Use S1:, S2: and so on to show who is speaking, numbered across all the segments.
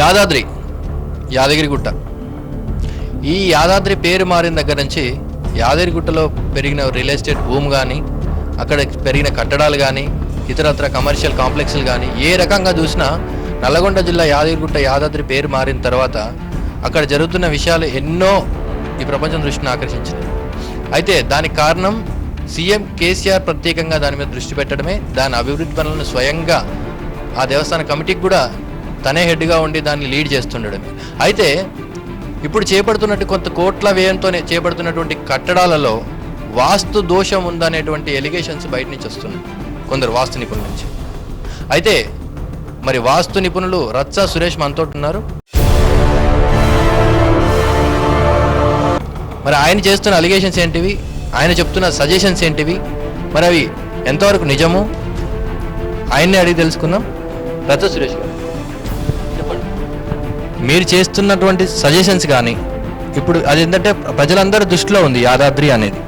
S1: యాదాద్రి, యాదగిరిగుట్ట. ఈ యాదాద్రి పేరు మారిన దగ్గర నుంచి యాదగిరిగుట్టలో పెరిగిన రియల్ ఎస్టేట్ భూమి కానీ, అక్కడ పెరిగిన కట్టడాలు కానీ, ఇతరత్ర కమర్షియల్ కాంప్లెక్స్లు కానీ ఏ రకంగా చూసినా నల్లగొండ జిల్లా యాదగిరిగుట్ట యాదాద్రి పేరు మారిన తర్వాత అక్కడ జరుగుతున్న విషయాలు ఎన్నో ఈ ప్రపంచం దృష్టిని ఆకర్షించినాయి. అయితే దానికి కారణం సీఎం కేసీఆర్ ప్రత్యేకంగా దాని మీద దృష్టి పెట్టడమే, దాని అభివృద్ధి పనులను స్వయంగా ఆ దేవస్థాన కమిటీకి కూడా తనే హెడ్గా ఉండి దాన్ని లీడ్ చేస్తుండడమే. అయితే ఇప్పుడు చేపడుతున్నట్టు కొంత కోట్ల వ్యయంతోనే చేపడుతున్నటువంటి కట్టడాలలో వాస్తు దోషం ఉందనేటువంటి ఎలిగేషన్స్ బయట నుంచి వస్తున్నాయి కొందరు వాస్తు నిపుణుల నుంచి. అయితే మరి వాస్తు నిపుణులు రచ్చ సురేష్ మనతోటి ఉన్నారు. మరి ఆయన చేస్తున్న అలిగేషన్స్ ఏంటివి, ఆయన చెప్తున్న సజెషన్స్ ఏంటివి, మరి అవి ఎంతవరకు నిజము, ఆయన్ని అడిగి తెలుసుకుందాం. రచ్చ సురేష్ గారు చెప్పండి, మీరు చేస్తున్నటువంటి సజెషన్స్ కానీ ఇప్పుడు అది ఏంటంటే ప్రజలందరి దృష్టిలో ఉంది యాదాద్రి అనేది,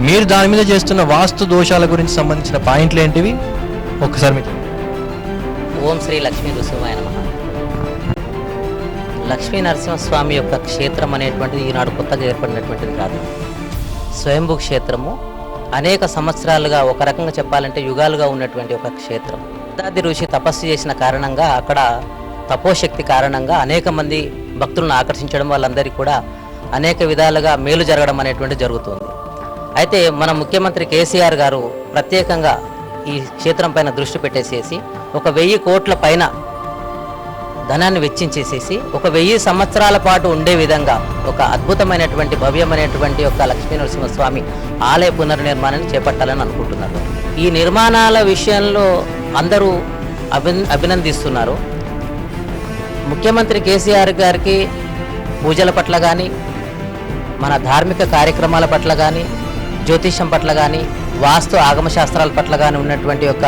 S1: మీరు దాని మీద చేస్తున్న వాస్తు దోషాల గురించి సంబంధించిన పాయింట్లు ఏంటివి ఒక్కసారి మీరు.
S2: ఓం శ్రీ లక్ష్మీ నృసింహాయ నమః. లక్ష్మీ నరసింహస్వామి యొక్క క్షేత్రం అనేటువంటిది ఈనాడు కొత్తగా ఏర్పడినటువంటిది కాదు. స్వయంభూ క్షేత్రము అనేక సంవత్సరాలుగా, ఒక రకంగా చెప్పాలంటే యుగాలుగా ఉన్నటువంటి ఒక క్షేత్రం. యాదాద్రి ఋషి తపస్సు చేసిన కారణంగా, అక్కడ తపోశక్తి కారణంగా అనేక మంది భక్తులను ఆకర్షించడం, వాళ్ళందరికీ కూడా అనేక విధాలుగా మేలు జరగడం అనేటువంటిది జరుగుతుంది. అయితే మన ముఖ్యమంత్రి కేసీఆర్ గారు ప్రత్యేకంగా ఈ క్షేత్రం పైన దృష్టి పెట్టేసేసి 1000 కోట్ల పైన ధనాన్ని వెచ్చించేసేసి 1000 సంవత్సరాల పాటు ఉండే విధంగా ఒక అద్భుతమైనటువంటి భవ్యమైనటువంటి ఒక లక్ష్మీ నరసింహస్వామి ఆలయ పునర్నిర్మాణాన్ని చేపట్టాలని అనుకుంటున్నారు. ఈ నిర్మాణాల విషయంలో అందరూ అభినందిస్తున్నారు. ముఖ్యమంత్రి కేసీఆర్ గారికి పూజల పట్ల కానీ, మన ధార్మిక కార్యక్రమాల పట్ల కానీ, జ్యోతిష్యం పట్ల కానీ, వాస్తు ఆగమశాస్త్రాల పట్ల కానీ ఉన్నటువంటి యొక్క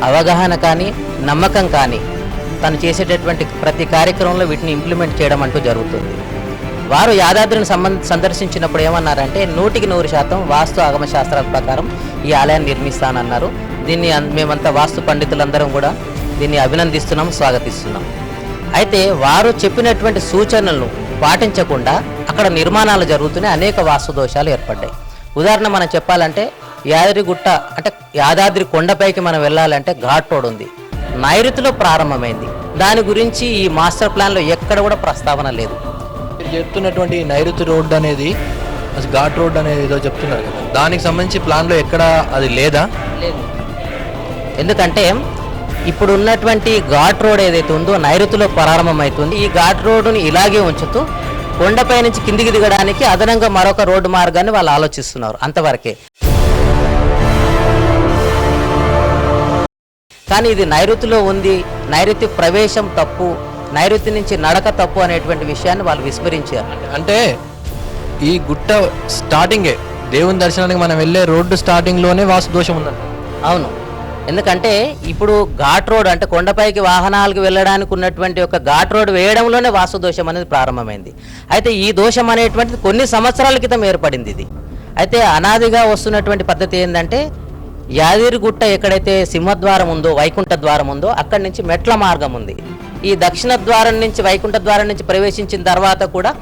S2: అవగాహన కానీ, నమ్మకం కానీ, తను చేసేటటువంటి ప్రతి కార్యక్రమంలో వీటిని ఇంప్లిమెంట్ చేయడం అంటూ జరుగుతుంది. వారు యాదాద్రిని సందర్శించినప్పుడు ఏమన్నారంటే 100% వాస్తు ఆగమశాస్త్రాల ప్రకారం ఈ ఆలయాన్ని నిర్మిస్తానన్నారు. దీన్ని మేమంతా వాస్తు పండితులందరం కూడా దీన్ని అభినందిస్తున్నాం, స్వాగతిస్తున్నాం. అయితే వారు చెప్పినటువంటి సూచనలను పాటించకుండా అక్కడ నిర్మాణాలు జరుగుతున్నాయి, అనేక వాస్తు దోషాలు ఏర్పడ్డాయి. ఉదాహరణ మనం చెప్పాలంటే యాదగిరిగుట్ట అంటే యాదాద్రి కొండపైకి మనం వెళ్ళాలంటే ఘాట్ రోడ్ ఉంది, నైరుతిలో ప్రారంభమైంది. దాని గురించి ఈ మాస్టర్ ప్లాన్లో ఎక్కడ కూడా ప్రస్తావన లేదు.
S1: మీరు చెప్తున్నటువంటి నైరుతి రోడ్ అనేది, ఘాట్ రోడ్ అనేది ఏదో చెప్తున్నారు కదా, దానికి సంబంధించి ప్లాన్లో ఎక్కడ అది లేదా?
S2: లేదు. ఎందుకంటే ఇప్పుడు ఉన్నటువంటి ఘాట్ రోడ్ ఏదైతే ఉందో నైరుతిలో ప్రారంభమవుతుంది. ఈ ఘాట్ రోడ్డుని ఇలాగే ఉంచుతూ కొండపై నుంచి కిందికి దిగడానికి అదనంగా మరొక రోడ్డు మార్గాన్ని వాళ్ళు ఆలోచిస్తున్నారు, అంతవరకే. కానీ ఇది నైరుతిలో ఉంది, నైరుతి ప్రవేశం తప్పు, నైరుతి నుంచి నడక తప్పు అనేటువంటి విషయాన్ని వాళ్ళు విస్మరించారు.
S1: అంటే ఈ గుట్ట స్టార్టింగే దేవుని దర్శనానికి మనం వెళ్ళే రోడ్డు స్టార్టింగ్లోనే వాస్తు దోషం ఉందండి.
S2: అవును, ఎందుకంటే ఇప్పుడు ఘాట్ రోడ్ అంటే కొండపైకి వాహనాలకు వెళ్ళడానికి ఉన్నటువంటి ఒక ఘాట్ రోడ్ వేయడంలోనే వాస్తు దోషం అనేది ప్రారంభమైంది. అయితే ఈ దోషం అనేటువంటిది కొన్ని సంవత్సరాల క్రితం ఏర్పడింది. ఇది అయితే అనాదిగా వస్తున్నటువంటి పద్ధతి ఏంటంటే యాదగిరిగుట్ట ఎక్కడైతే సింహద్వారం ఉందో, వైకుంఠ ద్వారం ఉందో, అక్కడి నుంచి మెట్ల మార్గం ఉంది. ఈ దక్షిణ ద్వారం నుంచి, వైకుంఠ ద్వారం నుంచి ప్రవేశించిన తర్వాత కూడా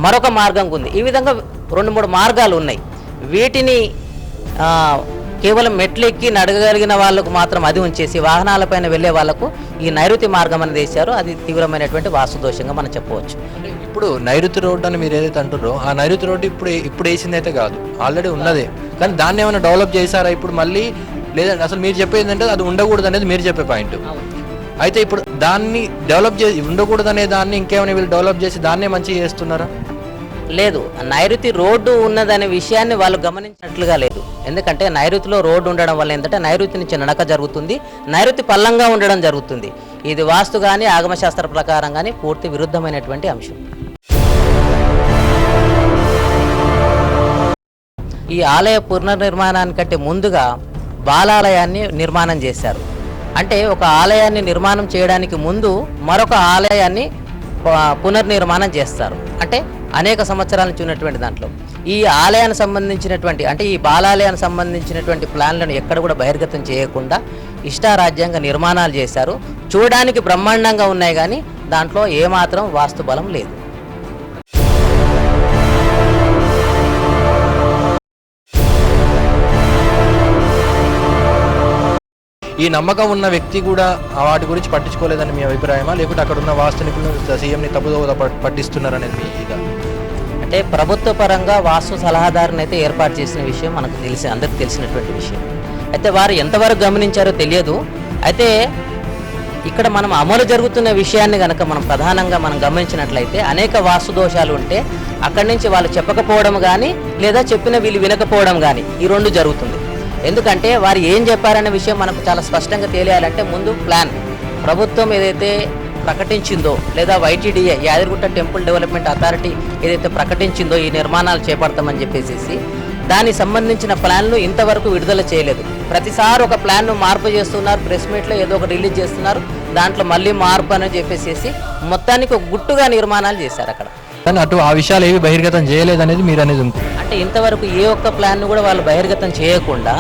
S2: మరొక మార్గం ఉంది. ఈ విధంగా 2-3 మార్గాలు ఉన్నాయి. వీటిని కేవలం మెట్లెక్కి నడగలిగిన వాళ్ళకు మాత్రం అది ఉంచేసి వాహనాలపైన వెళ్ళే వాళ్లకు ఈ నైరుతి మార్గం అనేది వేశారు. అది తీవ్రమైనటువంటి వాస్తు దోషంగా మనం చెప్పవచ్చు.
S1: ఇప్పుడు నైరుతి రోడ్డు అని మీరు ఏదైతే అంటారో ఆ నైరుతి రోడ్డు ఇప్పుడు వేసింది అయితే కాదు, ఆల్రెడీ ఉన్నదే. కానీ దాన్ని ఏమైనా డెవలప్ చేశారా ఇప్పుడు మళ్ళీ? లేదంటే అసలు మీరు చెప్పేది ఏంటంటే అది ఉండకూడదు అనేది మీరు చెప్పే పాయింట్. అయితే ఇప్పుడు దాన్ని డెవలప్ చేసి ఉండకూడదు అనే దాన్ని ఇంకేమైనా వీళ్ళు డెవలప్ చేసి దాన్నే మంచిగా చేస్తున్నారా?
S2: లేదు, నైరుతి రోడ్డు ఉన్నదనే విషయాన్ని వాళ్ళు గమనించినట్లుగా లేదు. ఎందుకంటే నైరుతిలో రోడ్డు ఉండడం వల్ల ఏంటంటే నైరుతి నుంచి నడక జరుగుతుంది, నైరుతి పల్లంగా ఉండడం జరుగుతుంది. ఇది వాస్తు కానీ ఆగమశాస్త్ర ప్రకారం కానీ పూర్తి విరుద్ధమైనటువంటి అంశం. ఈ ఆలయ పునర్నిర్మాణానికంటే ముందుగా బాలాలయాన్ని నిర్మాణం చేశారు. అంటే ఒక ఆలయాన్ని నిర్మాణం చేయడానికి ముందు మరొక ఆలయాన్ని పునర్నిర్మాణం చేస్తారు. అంటే అనేక సంవత్సరాల నుంచి ఉన్నటువంటి దాంట్లో ఈ ఆలయానికి సంబంధించినటువంటి అంటే ఈ బాలాలయానికి సంబంధించినటువంటి ప్లాన్లను ఎక్కడ కూడా బహిర్గతం చేయకుండా ఇష్టారాజ్యంగా నిర్మాణాలు చేశారు. చూడడానికి బ్రహ్మాండంగా ఉన్నాయి, కానీ దాంట్లో ఏమాత్రం వాస్తు బలం లేదు.
S1: ఈ నమ్మకం ఉన్న వ్యక్తి కూడా వాటి గురించి పట్టించుకోలేదని మీ అభిప్రాయమా, లేకుంటే అక్కడ ఉన్న వాస్తు నిపుణులు సీఎంని తప్పుదోవ పట్టిస్తున్నారనేది మీ ఇదా?
S2: అంటే ప్రభుత్వ పరంగా వాస్తు సలహాదారుని అయితే ఏర్పాటు చేసిన విషయం మనకు అందరికి తెలిసినటువంటి విషయం. అయితే వారు ఎంతవరకు గమనించారో తెలియదు. అయితే ఇక్కడ మనం అమలు జరుగుతున్న విషయాన్ని కనుక మనం ప్రధానంగా మనం గమనించినట్లయితే అనేక వాస్తు దోషాలు ఉంటే అక్కడి నుంచి వాళ్ళు చెప్పకపోవడం కానీ లేదా చెప్పిన వీళ్ళు వినకపోవడం కానీ ఈ రెండు జరుగుతుంది. ఎందుకంటే వారు ఏం చెప్పారనే విషయం మనకు చాలా స్పష్టంగా తెలియాలంటే ముందు ప్లాన్ ప్రభుత్వం ఏదైతే ప్రకటించిందో లేదా YTDA Yadagirigutta temple development authority ఏదైతే ప్రకటించిందో ఈ నిర్మాణాలు చేపడతామని చెప్పేసి దానికి సంబంధించిన ప్లాన్లు ఇంతవరకు విడుదల చేయలేదు. ప్రతిసారి ఒక ప్లాన్ను మార్పు చేస్తున్నారు, ప్రెస్ మీట్లో ఏదో ఒక రిలీజ్ చేస్తున్నారు, దాంట్లో మళ్ళీ మార్పు అని చెప్పేసి మొత్తానికి ఒక గుట్టుగా నిర్మాణాలు చేశారు అక్కడ.
S1: కానీ ఆ విషయాలు ఏవి బహిర్గతం చేయలేదనేది మీరు అనేది ఉంటుంది.
S2: అంటే ఇంతవరకు ఏ ఒక్క ప్లాన్ను కూడా వాళ్ళు బహిర్గతం చేయకుండా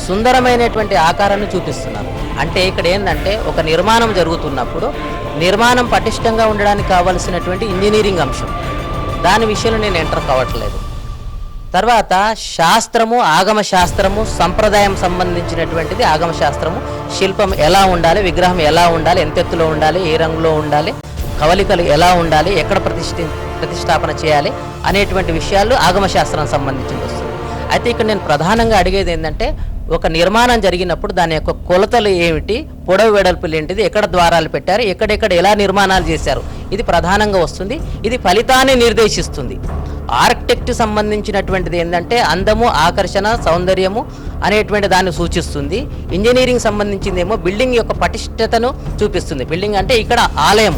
S2: సుందరమైనటువంటి ఆకారాన్ని చూపిస్తున్నారు. అంటే ఇక్కడ ఏంటంటే ఒక నిర్మాణం జరుగుతున్నప్పుడు నిర్మాణం పటిష్టంగా ఉండడానికి కావాల్సినటువంటి ఇంజనీరింగ్ అంశం దాని విషయంలో నేను ఎంటర్ కావట్లేదు. తర్వాత శాస్త్రము, ఆగమ శాస్త్రము, సంప్రదాయం సంబంధించినటువంటిది ఆగమ శాస్త్రము, శిల్పం ఎలా ఉండాలి, విగ్రహం ఎలా ఉండాలి, ఎంత ఎత్తులో ఉండాలి, ఏ రంగులో ఉండాలి, కవలికలు ఎలా ఉండాలి, ఎక్కడ ప్రతిష్టాపన చేయాలి అనేటువంటి విషయాలు ఆగమ శాస్త్రానికి సంబంధించి వస్తుంది. అయితే ఇక్కడ నేను ప్రధానంగా అడిగేది ఏంటంటే ఒక నిర్మాణం జరిగినప్పుడు దాని యొక్క కొలతలు ఏమిటి, పొడవు వెడల్పులు ఏంటిది, ఎక్కడ ద్వారాలు పెట్టారు, ఎక్కడెక్కడ ఎలా నిర్మాణాలు చేశారు, ఇది ప్రధానంగా వస్తుంది. ఇది ఫలితాన్ని నిర్దేశిస్తుంది. ఆర్కిటెక్ట్ సంబంధించినటువంటిది ఏంటంటే అందము, ఆకర్షణ, సౌందర్యము అనేటువంటి దాన్ని సూచిస్తుంది. ఇంజనీరింగ్ సంబంధించిందేమో బిల్డింగ్ యొక్క పటిష్టతను చూపిస్తుంది. బిల్డింగ్ అంటే ఇక్కడ ఆలయం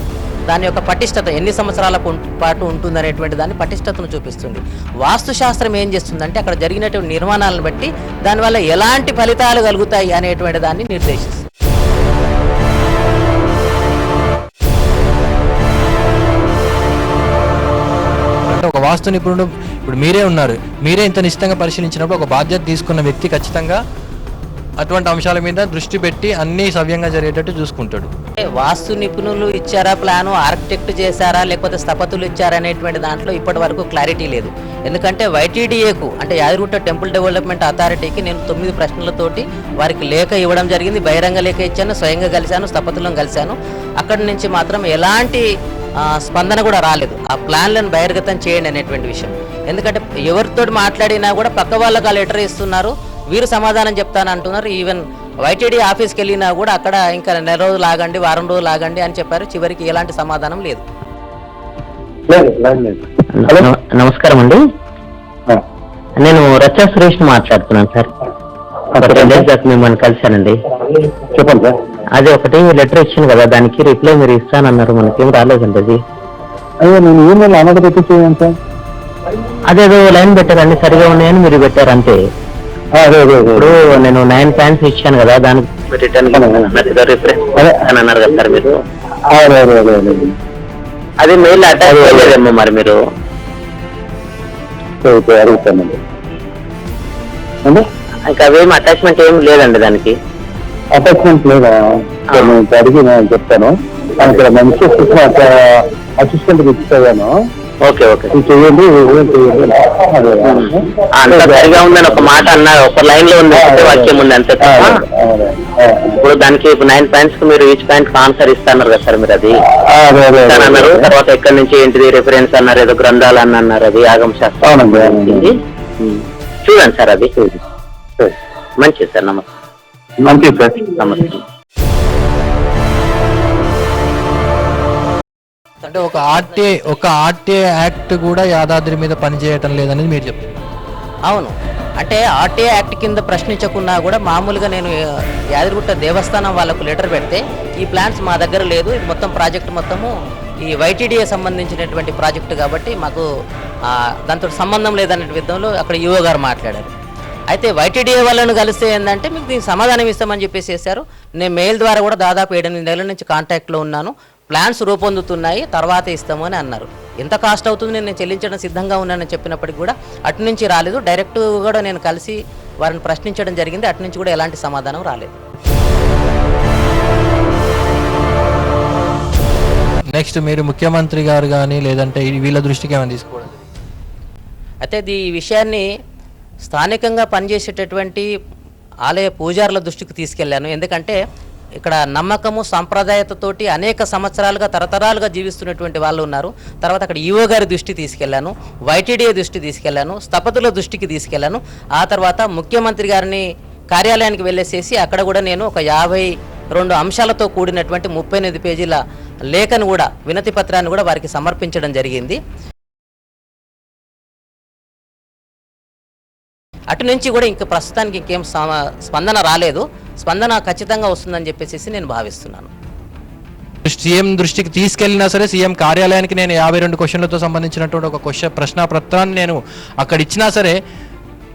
S2: దాని యొక్క పటిష్టత ఎన్ని సంవత్సరాల పాటు ఉంటుంది అనేటువంటి దాన్ని పటిష్టతను చూపిస్తుంది. వాస్తుశాస్త్రం ఏం చేస్తుందంటే అక్కడ జరిగినటువంటి నిర్మాణాలను బట్టి దానివల్ల ఎలాంటి ఫలితాలు కలుగుతాయి అనేటువంటి దాన్ని నిర్దేశిస్తుంది.
S1: అంటే ఒక వాస్తు నిపుణుడు ఇప్పుడు మీరే ఉన్నారు, మీరే ఇంత నిశ్చితంగా పరిశీలించినప్పుడు ఒక బాధ్యత తీసుకున్న వ్యక్తి ఖచ్చితంగా అటువంటి అంశాల మీద దృష్టి పెట్టి అన్నీ సవ్యంగా జరిగేటట్టు చూసుకుంటాడు.
S2: వాస్తు నిపుణులు ఇచ్చారా ప్లాను, ఆర్కిటెక్ట్ చేశారా లేకపోతే స్థపతులు ఇచ్చారా అనేటువంటి దాంట్లో ఇప్పటి వరకు క్లారిటీ లేదు. ఎందుకంటే YTDAకు అంటే యాదగిరిగుట్ట టెంపుల్ డెవలప్మెంట్ అథారిటీకి నేను 9 ప్రశ్నలతోటి వారికి లేఖ ఇవ్వడం జరిగింది. బహిరంగ లేఖ ఇచ్చాను, స్వయంగా కలిశాను, స్థపతులను కలిశాను. అక్కడి నుంచి మాత్రం ఎలాంటి స్పందన కూడా రాలేదు. ఆ ప్లాన్లను బహిర్గతం చేయండి అనేటువంటి విషయం. ఎందుకంటే ఎవరితో మాట్లాడినా కూడా పక్క వాళ్ళకి ఆ లెటర్ ఇస్తున్నారు, వీరు సమాధానం చెప్తానంటున్నారు. ఈవెన్ YTDA ఆఫీస్కి వెళ్ళినా కూడా అక్కడ ఇంకా నెల రోజులు ఆగండి, వారం రోజులు ఆగండి అని చెప్పారు. చివరికి ఎలాంటి సమాధానం లేదు.
S3: నమస్కారం అండి, నేను రచ్చా సురేష్ మాట్లాడుతున్నాను సార్. మిమ్మల్ని కలిశానండి.
S4: చెప్పండి సార్.
S3: అదే ఒకటి లెటర్ ఇచ్చాను కదా, దానికి రిప్లై మీరు ఇస్తానన్నారు, మనకేం రాలేదండి అది.
S4: అయ్యో నేను ఈమెయిల్ ఆమెకు తెప్పించేయండి సార్.
S3: అదేదో లైన్ పెట్టారండి, సరిగా ఉన్నాయని మీరు పెట్టారు అంతే. ఇప్పుడు నేను 9 ప్యాన్స్ ఇచ్చాను కదా, దానికి రిటర్న్ రిఫరెన్స్ అని అన్నారు కదా సార్ మీరు. అది మెయిల్ అటాచ్ చేయలేదేమో మరి మీరు.
S4: అడుగుతానండి.
S3: ఇంకా అవేమి అటాచ్మెంట్ ఏమి లేదండి దానికి.
S4: అటాచ్మెంట్ లేదా? నేను అడిగి నేను చెప్తాను. ఇక్కడ మంచి అసిస్టెంట్ ఇచ్చేదాను.
S3: ఓకే ఓకే
S4: చేయండి.
S3: అంత సరిగా ఉందని ఒక మాట అన్నారు, ఒక లైన్ లో ఉంది, వాక్యం ఉంది అంతే. ఇప్పుడు దానికి 9 పాయింట్స్ కి మీరు ఈచ్ పాయింట్ ఆన్సర్ ఇస్తున్నారు కదా సార్ మీరు. అది అన్నారు, తర్వాత ఎక్కడి నుంచి ఏంటిది రిఫరెన్స్ అన్నారు, ఏదో గ్రంథాలు అని అన్నారు, అది ఆగమ శాస్త్రం చూడండి సార్. అది మంచిది సార్. నమస్తే.
S4: మంచిది సార్.
S3: నమస్తే.
S1: అంటే ఒక ఆర్టీఏ యాక్ట్ కూడా యాదాద్రి మీద పనిచేయటం లేదనేది మీరు చెప్తారు.
S2: అవును, అంటే ఆర్టీఏ యాక్ట్ కింద ప్రశ్నించకున్నా కూడా మామూలుగా నేను యాదగిరిగుట్ట దేవస్థానం వాళ్ళకు లెటర్ పెడితే ఈ ప్లాన్స్ మా దగ్గర లేదు, ఇది మొత్తం ప్రాజెక్ట్ మొత్తము ఈ YTDA సంబంధించినటువంటి ప్రాజెక్టు కాబట్టి మాకు దాంతో సంబంధం లేదనే విధంలో అక్కడ ఈఓ గారు మాట్లాడారు. అయితే YTDA వాళ్ళను కలిస్తే ఏంటంటే మీకు దీనికి సమాధానం ఇస్తామని చెప్పేసి చేశారు. నేను మెయిల్ ద్వారా కూడా దాదాపు 7-8 నెలల నుంచి కాంటాక్ట్లో ఉన్నాను, ప్లాన్స్ రూపొందుతున్నాయి, తర్వాత ఇస్తాము అని అన్నారు. ఎంత కాస్ట్ అవుతుంది నేను చెల్లించడం సిద్ధంగా ఉన్నానని చెప్పినప్పటికీ కూడా అటు నుంచి రాలేదు. డైరెక్ట్ కూడా నేను కలిసి వారిని ప్రశ్నించడం జరిగింది, అటు నుంచి కూడా ఎలాంటి సమాధానం రాలేదు.
S1: నెక్స్ట్ మీరు ముఖ్యమంత్రి గారు కానీ లేదంటే వీళ్ళ దృష్టికి ఏమైనా తీసుకోవడం
S2: అయితే ఈ విషయాన్ని స్థానికంగా పనిచేసేటటువంటి ఆలయ పూజారుల దృష్టికి తీసుకెళ్లాను. ఎందుకంటే ఇక్కడ నమ్మకము సాంప్రదాయతతోటి అనేక సంవత్సరాలుగా తరతరాలుగా జీవిస్తున్నటువంటి వాళ్ళు ఉన్నారు. తర్వాత అక్కడ ఈవో గారి దృష్టి తీసుకెళ్లాను, వైటీడీఏ దృష్టి తీసుకెళ్లాను, స్థపతుల దృష్టికి తీసుకెళ్లాను. ఆ తర్వాత ముఖ్యమంత్రి గారిని కార్యాలయానికి వెళ్ళేసేసి అక్కడ కూడా నేను ఒక 52 అంశాలతో కూడినటువంటి 38 పేజీల లేఖను కూడా, వినతి పత్రాన్ని కూడా వారికి సమర్పించడం జరిగింది. అటు నుంచి కూడా ఇంక ప్రస్తుతానికి ఇంకేం స్పందన రాలేదు. స్పందన ఖచ్చితంగా వస్తుందని చెప్పేసి నేను భావిస్తున్నాను.
S1: సీఎం దృష్టికి తీసుకెళ్ళినా సరే సీఎం కార్యాలయానికి నేను 52 క్వశ్చన్లతో సంబంధించినటువంటి ఒక ప్రశ్న పత్రాన్ని నేను అక్కడ ఇచ్చినా సరే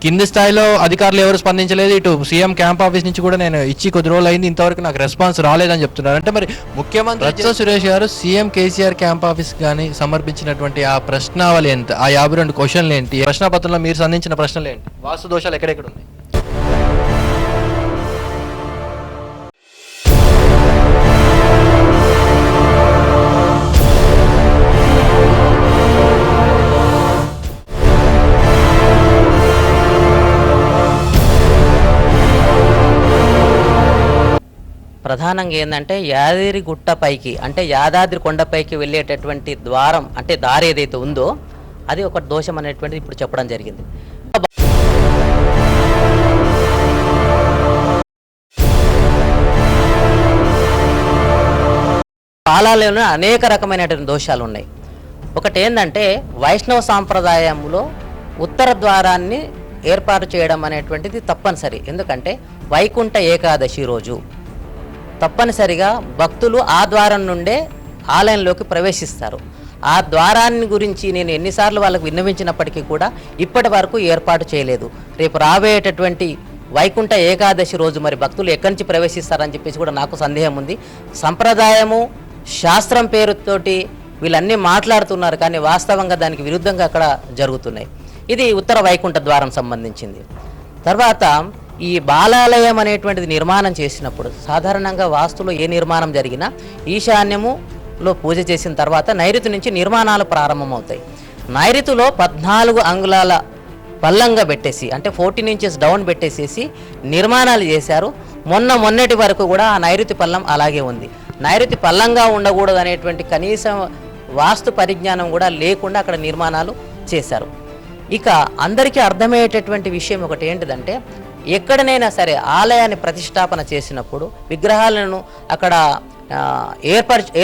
S1: కింది స్థాయిలో అధికారులు ఎవరు స్పందించలేదు. ఇటు సీఎం క్యాంప్ ఆఫీస్ నుంచి కూడా నేను ఇచ్చి కొద్ది రోజులు అయింది, ఇంతవరకు నాకు రెస్పాన్స్ రాలేదని చెప్తున్నారు. అంటే మరి ముఖ్యమంత్రి రచ్చ సురేష్ గారు సీఎం కేసీఆర్ క్యాంప్ ఆఫీస్ కానీ సమర్పించినటువంటి ఆ ప్రశ్నావళి ఎంత, ఆ 52 క్వశ్చన్లు ఏంటి, ప్రశ్న పత్రంలో మీరు సంధించిన ప్రశ్నలు ఏంటి, వాస్తు దోషాలు ఎక్కడెక్కడ ఉన్నాయి?
S2: ప్రధానంగా ఏంటంటే యాదగిరి గుట్టపైకి, అంటే యాదాద్రి కొండపైకి వెళ్ళేటటువంటి ద్వారం, అంటే దారి ఏదైతే ఉందో అది ఒక దోషం అనేటువంటిది ఇప్పుడు చెప్పడం జరిగింది. పాలాలయంలో అనేక రకమైనటువంటి దోషాలు ఉన్నాయి. ఒకటి ఏంటంటే వైష్ణవ సాంప్రదాయంలో ఉత్తర ద్వారాన్ని ఏర్పాటు చేయడం అనేటువంటిది తప్పనిసరి. ఎందుకంటే వైకుంఠ ఏకాదశి రోజు తప్పనిసరిగా భక్తులు ఆ ద్వారం నుండే ఆలయంలోకి ప్రవేశిస్తారు. ఆ ద్వారాన్ని గురించి నేను ఎన్నిసార్లు వాళ్ళకు విన్నవించినప్పటికీ కూడా ఇప్పటి వరకు ఏర్పాటు చేయలేదు. రేపు రాబోయేటటువంటి వైకుంఠ ఏకాదశి రోజు మరి భక్తులు ఎక్కడి నుంచి ప్రవేశిస్తారని చెప్పేసి కూడా నాకు సందేహం ఉంది. సంప్రదాయము శాస్త్రం పేరుతోటి వీళ్ళన్నీ మాట్లాడుతున్నారు, కానీ వాస్తవంగా దానికి విరుద్ధంగా అక్కడ జరుగుతున్నాయి. ఇది ఉత్తర వైకుంఠ ద్వారం సంబంధించింది. తర్వాత ఈ బాలాలయం అనేటువంటిది నిర్మాణం చేసినప్పుడు సాధారణంగా వాస్తులో ఏ నిర్మాణం జరిగినా ఈశాన్యములో పూజ చేసిన తర్వాత నైరుతి నుంచి నిర్మాణాలు ప్రారంభమవుతాయి. నైరుతిలో 14 అంగుళాల పల్లంగా పెట్టేసి, అంటే 14 ఇంచెస్ డౌన్ పెట్టేసేసి నిర్మాణాలు చేశారు. మొన్నటి వరకు కూడా ఆ నైరుతి పల్లం అలాగే ఉంది. నైరుతి పల్లంగా ఉండకూడదు అనేటువంటి కనీసం వాస్తు పరిజ్ఞానం కూడా లేకుండా అక్కడ నిర్మాణాలు చేశారు. ఇక అందరికీ అర్థమయ్యేటటువంటి విషయం ఒకటి ఏంటిదంటే, ఎక్కడనైనా సరే ఆలయాన్ని ప్రతిష్టాపన చేసినప్పుడు విగ్రహాలను అక్కడ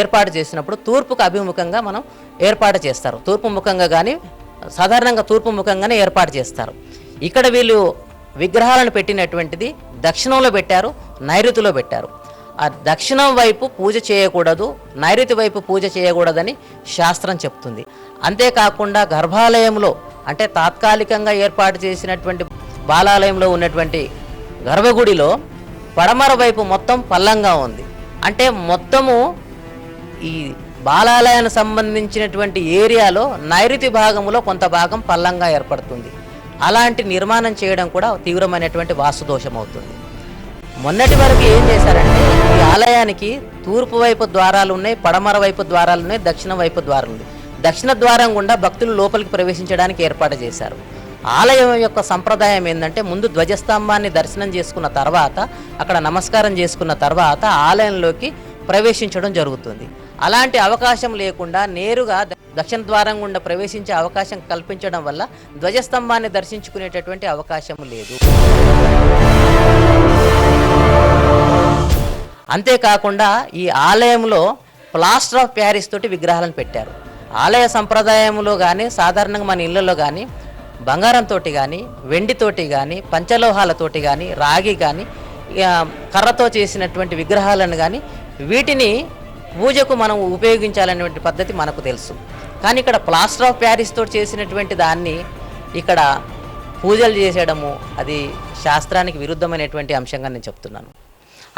S2: ఏర్పాటు చేసినప్పుడు తూర్పుకు అభిముఖంగా మనం ఏర్పాటు చేస్తారు. తూర్పు ముఖంగా కానీ సాధారణంగా తూర్పు ముఖంగానే ఏర్పాటు చేస్తారు. ఇక్కడ వీళ్ళు విగ్రహాలను పెట్టినటువంటిది దక్షిణంలో పెట్టారు, నైరుతిలో పెట్టారు. ఆ దక్షిణం వైపు పూజ చేయకూడదు, నైరుతి వైపు పూజ చేయకూడదని శాస్త్రం చెప్తుంది. అంతేకాకుండా గర్భాలయంలో, అంటే తాత్కాలికంగా ఏర్పాటు చేసినటువంటి బాలాలయంలో ఉన్నటువంటి గర్భగుడిలో పడమర వైపు మొత్తం పల్లంగా ఉంది. అంటే మొత్తము ఈ బాలాలయానికి సంబంధించినటువంటి ఏరియాలో నైరుతి భాగంలో కొంత భాగం పల్లంగా ఏర్పడుతుంది. అలాంటి నిర్మాణం చేయడం కూడా తీవ్రమైనటువంటి వాస్తుదోషం అవుతుంది. మొన్నటి వరకు ఏం చేశారంటే, ఈ ఆలయానికి తూర్పు వైపు ద్వారాలు ఉన్నాయి, పడమర వైపు ద్వారాలు ఉన్నాయి, దక్షిణ వైపు ద్వారాలు ఉన్నాయి. దక్షిణ ద్వారం గుండా భక్తులు లోపలికి ప్రవేశించడానికి ఏర్పాటు చేశారు. ఆలయం యొక్క సంప్రదాయం ఏంటంటే, ముందు ధ్వజస్తంభాన్ని దర్శనం చేసుకున్న తర్వాత, అక్కడ నమస్కారం చేసుకున్న తర్వాత ఆలయంలోకి ప్రవేశించడం జరుగుతుంది. అలాంటి అవకాశం లేకుండా నేరుగా దక్షిణ ద్వారం గుండా ప్రవేశించే అవకాశం కల్పించడం వల్ల ధ్వజస్తంభాన్ని దర్శించుకునేటటువంటి అవకాశం లేదు. అంతేకాకుండా ఈ ఆలయంలో ప్లాస్టర్ ఆఫ్ ప్యారిస్ తోటి విగ్రహాలను పెట్టారు. ఆలయ సంప్రదాయంలో కానీ సాధారణంగా మన ఇళ్లలో కానీ బంగారంతో కానీ వెండితోటి కానీ పంచలోహాలతోటి కానీ రాగి కానీ కర్రతో చేసినటువంటి విగ్రహాలను కానీ వీటిని పూజకు మనం ఉపయోగించాలనేటువంటి పద్ధతి మనకు తెలుసు. కానీ ఇక్కడ ప్లాస్టర్ ఆఫ్ ప్యారిస్ తోటి చేసినటువంటి దాన్ని ఇక్కడ పూజలు చేసేయడము అది శాస్త్రానికి విరుద్ధమైనటువంటి అంశంగా నేను చెప్తున్నాను.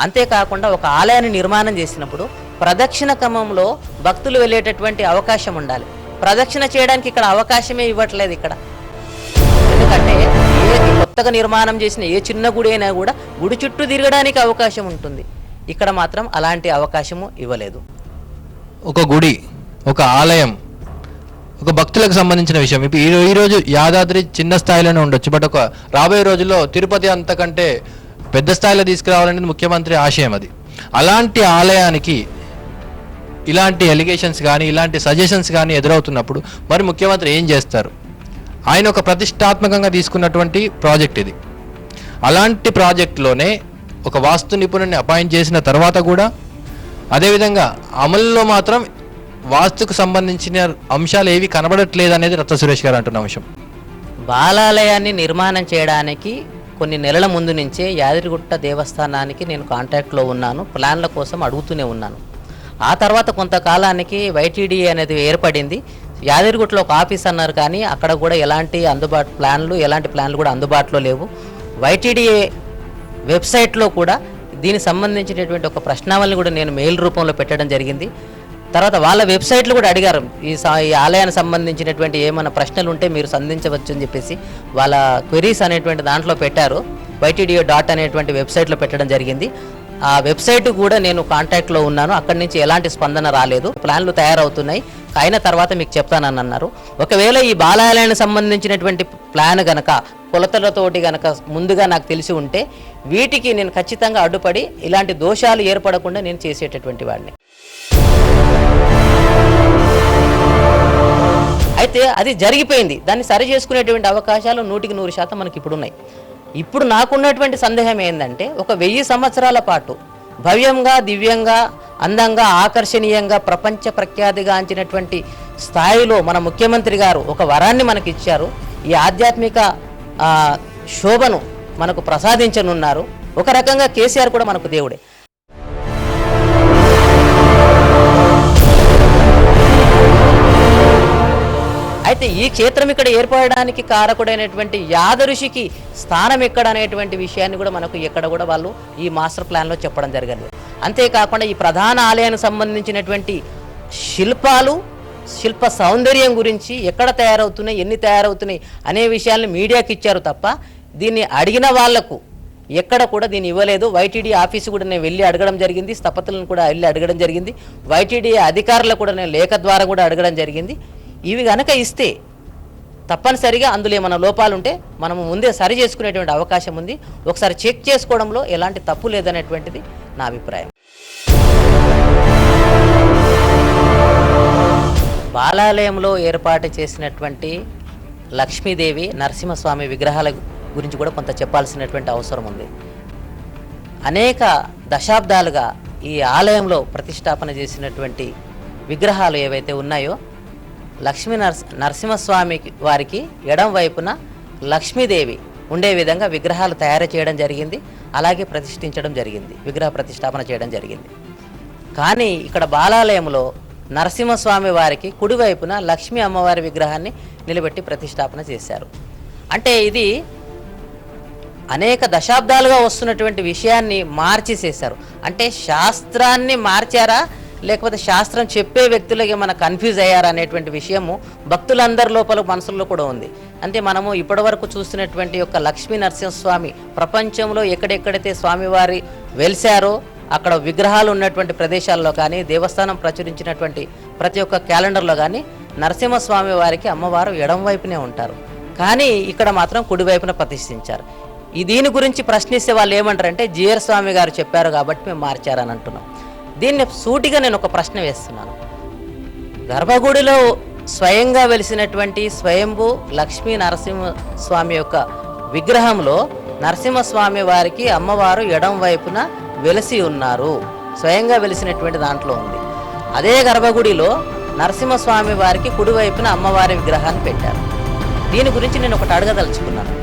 S2: అంతేకాకుండా ఒక ఆలయాన్ని నిర్మాణం చేసినప్పుడు ప్రదక్షిణ క్రమంలో భక్తులు వెళ్ళేటటువంటి అవకాశం ఉండాలి. ప్రదక్షిణ చేయడానికి ఇక్కడ అవకాశమే ఇవ్వట్లేదు. ఇక్కడ ఎందుకంటే కొత్తగా నిర్మాణం చేసిన ఏ చిన్న గుడి అయినా కూడా గుడి చుట్టూ తిరగడానికి అవకాశం ఉంటుంది. ఇక్కడ మాత్రం అలాంటి అవకాశము ఇవ్వలేదు.
S1: ఒక గుడి, ఒక ఆలయం, ఒక భక్తులకు సంబంధించిన విషయం. ఇప్పుడు ఈరోజు యాదాద్రి చిన్న స్థాయిలోనే ఉండొచ్చు, బట్ ఒక రాబోయే రోజుల్లో తిరుపతి అంతకంటే పెద్ద స్థాయిలో తీసుకురావాలనేది ముఖ్యమంత్రి ఆశయం. అది అలాంటి ఆలయానికి ఇలాంటి ఎలిగేషన్స్ కానీ ఇలాంటి సజెషన్స్ కానీ ఎదురవుతున్నప్పుడు మరి ముఖ్యమంత్రి ఏం చేస్తారు? ఆయన ఒక ప్రతిష్టాత్మకంగా తీసుకున్నటువంటి ప్రాజెక్ట్ ఇది. అలాంటి ప్రాజెక్టులోనే ఒక వాస్తు నిపుణుడిని అపాయింట్ చేసిన తర్వాత కూడా అదేవిధంగా అమలులో మాత్రం వాస్తుకు సంబంధించిన అంశాలు ఏవి కనబడట్లేదు అనేది రత్న సురేష్ గారు అంటున్న అంశం.
S2: బాలాలయాన్ని నిర్మాణం చేయడానికి కొన్ని నెలల ముందు నుంచే యాదగిరిగుట్ట దేవస్థానానికి నేను కాంటాక్ట్లో ఉన్నాను, ప్లాన్ల కోసం అడుగుతూనే ఉన్నాను. ఆ తర్వాత కొంతకాలానికి వైటీడీ అనేది ఏర్పడింది. యాదగిరిగుట్టలో ఒక ఆఫీస్ అన్నారు, కానీ అక్కడ కూడా ఎలాంటి ప్లాన్లు కూడా అందుబాటులో లేవు. వైటీడీఏ వెబ్సైట్లో కూడా దీనికి సంబంధించినటువంటి ఒక ప్రశ్నావళిని కూడా నేను మెయిల్ రూపంలో పెట్టడం జరిగింది. తర్వాత వాళ్ళ వెబ్సైట్లు కూడా అడిగారు, ఈ ఆలయానికి సంబంధించినటువంటి ఏమైనా ప్రశ్నలు ఉంటే మీరు సంధించవచ్చు అని చెప్పేసి వాళ్ళ క్వెరీస్ అనేటువంటి దాంట్లో పెట్టారు. YTDO అనేటువంటి వెబ్సైట్లో పెట్టడం జరిగింది. ఆ వెబ్సైట్ కూడా నేను కాంటాక్ట్లో ఉన్నాను, అక్కడి నుంచి ఎలాంటి స్పందన రాలేదు. ప్లాన్లు తయారవుతున్నాయి, అయిన తర్వాత మీకు చెప్తానని అన్నారు. ఒకవేళ ఈ బాలాలయానికి సంబంధించినటువంటి ప్లాన్ గనక కొలతలతోటి గనక ముందుగా నాకు తెలిసి ఉంటే వీటికి నేను ఖచ్చితంగా అడ్డుపడి ఇలాంటి దోషాలు ఏర్పడకుండా నేను చేసేటటువంటి వాడిని. అయితే అది జరిగిపోయింది, దాన్ని సరి చేసుకునేటువంటి అవకాశాలు 100% మనకి ఇప్పుడు ఉన్నాయి. ఇప్పుడు నాకున్నటువంటి సందేహం ఏంటంటే, ఒక 1000 సంవత్సరాల పాటు భవ్యంగా, దివ్యంగా, అందంగా, ఆకర్షణీయంగా, ప్రపంచ ప్రఖ్యాతిగాంచినటువంటి స్థాయిలో మన ముఖ్యమంత్రి గారు ఒక వరాన్ని మనకి ఇచ్చారు. ఈ ఆధ్యాత్మిక శోభను మనకు ప్రసాదించనున్నారు. ఒక రకంగా కేసీఆర్ కూడా మనకు దేవుడే. అయితే ఈ క్షేత్రం ఇక్కడ ఏర్పడడానికి కారకుడైనటువంటి యాదఋషికి స్థానం ఎక్కడ అనేటువంటి విషయాన్ని కూడా మనకు ఎక్కడ కూడా వాళ్ళు ఈ మాస్టర్ ప్లాన్లో చెప్పడం జరిగింది. అంతేకాకుండా ఈ ప్రధాన ఆలయానికి సంబంధించినటువంటి శిల్పాలు, శిల్ప సౌందర్యం గురించి ఎక్కడ తయారవుతున్నాయి, ఎన్ని తయారవుతున్నాయి అనే విషయాన్ని మీడియాకి ఇచ్చారు తప్ప దీన్ని అడిగిన వాళ్లకు ఎక్కడ కూడా దీన్ని ఇవ్వలేదు. వైటీడీ ఆఫీసు కూడా నేను వెళ్ళి అడగడం జరిగింది, స్థపతులను కూడా వెళ్ళి అడగడం జరిగింది, వైటీడీ అధికారులకు కూడా నేను లేఖ ద్వారా కూడా అడగడం జరిగింది. ఇవి కనుక ఇస్తే తప్పనిసరిగా అందులో ఏమైనా లోపాలు ఉంటే మనము ముందే సరి చేసుకునేటువంటి అవకాశం ఉంది. ఒకసారి చెక్ చేసుకోవడంలో ఎలాంటి తప్పు లేదనేటువంటిది నా అభిప్రాయం. బాలాలయంలో ఏర్పాటు చేసినటువంటి లక్ష్మీదేవి, నరసింహస్వామి విగ్రహాల గురించి కూడా కొంత చెప్పాల్సినటువంటి అవసరం ఉంది. అనేక దశాబ్దాలుగా ఈ ఆలయంలో ప్రతిష్టాపన చేసినటువంటి విగ్రహాలు ఏవైతే ఉన్నాయో, నరసింహస్వామి వారికి ఎడం వైపున లక్ష్మీదేవి ఉండే విధంగా విగ్రహాలు తయారు చేయడం జరిగింది, అలాగే ప్రతిష్ఠించడం జరిగింది, విగ్రహ ప్రతిష్టాపన చేయడం జరిగింది. కానీ ఇక్కడ బాలాలయంలో నరసింహస్వామి వారికి కుడివైపున లక్ష్మీ అమ్మవారి విగ్రహాన్ని నిలబెట్టి ప్రతిష్టాపన చేశారు. అంటే ఇది అనేక దశాబ్దాలుగా వస్తున్నటువంటి విషయాన్ని మార్చేసేశారు. అంటే శాస్త్రాన్ని మార్చారా, లేకపోతే శాస్త్రం చెప్పే వ్యక్తులకి ఏమైనా కన్ఫ్యూజ్ అయ్యారా అనేటువంటి విషయము భక్తులందరి లోపల మనసుల్లో కూడా ఉంది. అంటే మనము ఇప్పటివరకు చూస్తున్నటువంటి యొక్క లక్ష్మీ నరసింహస్వామి ప్రపంచంలో ఎక్కడెక్కడైతే స్వామివారి వెలిశారో అక్కడ విగ్రహాలు ఉన్నటువంటి ప్రదేశాల్లో కానీ, దేవస్థానం ప్రచురించినటువంటి ప్రతి ఒక్క క్యాలెండర్లో కానీ నరసింహస్వామి వారికి అమ్మవారు ఎడం వైపునే ఉంటారు, కానీ ఇక్కడ మాత్రం కుడివైపున ప్రతిష్ఠించారు. దీని గురించి ప్రశ్నిస్తే వాళ్ళు ఏమంటారంటే జిఆర్ స్వామి గారు చెప్పారు కాబట్టి మేము మార్చారని అంటున్నాం. దీన్ని సూటిగా నేను ఒక ప్రశ్న వేస్తున్నాను. గర్భగుడిలో స్వయంగా వెలిసినటువంటి స్వయంభూ లక్ష్మీ నరసింహస్వామి యొక్క విగ్రహంలో నరసింహస్వామి వారికి అమ్మవారు ఎడం వైపున వెలిసి ఉన్నారు, స్వయంగా వెలిసినటువంటి దాంట్లో ఉంది. అదే గర్భగుడిలో నరసింహస్వామి వారికి కుడివైపున అమ్మవారి విగ్రహాన్ని పెట్టారు. దీని గురించి నేను ఒకటి అడగదలుచుకున్నాను.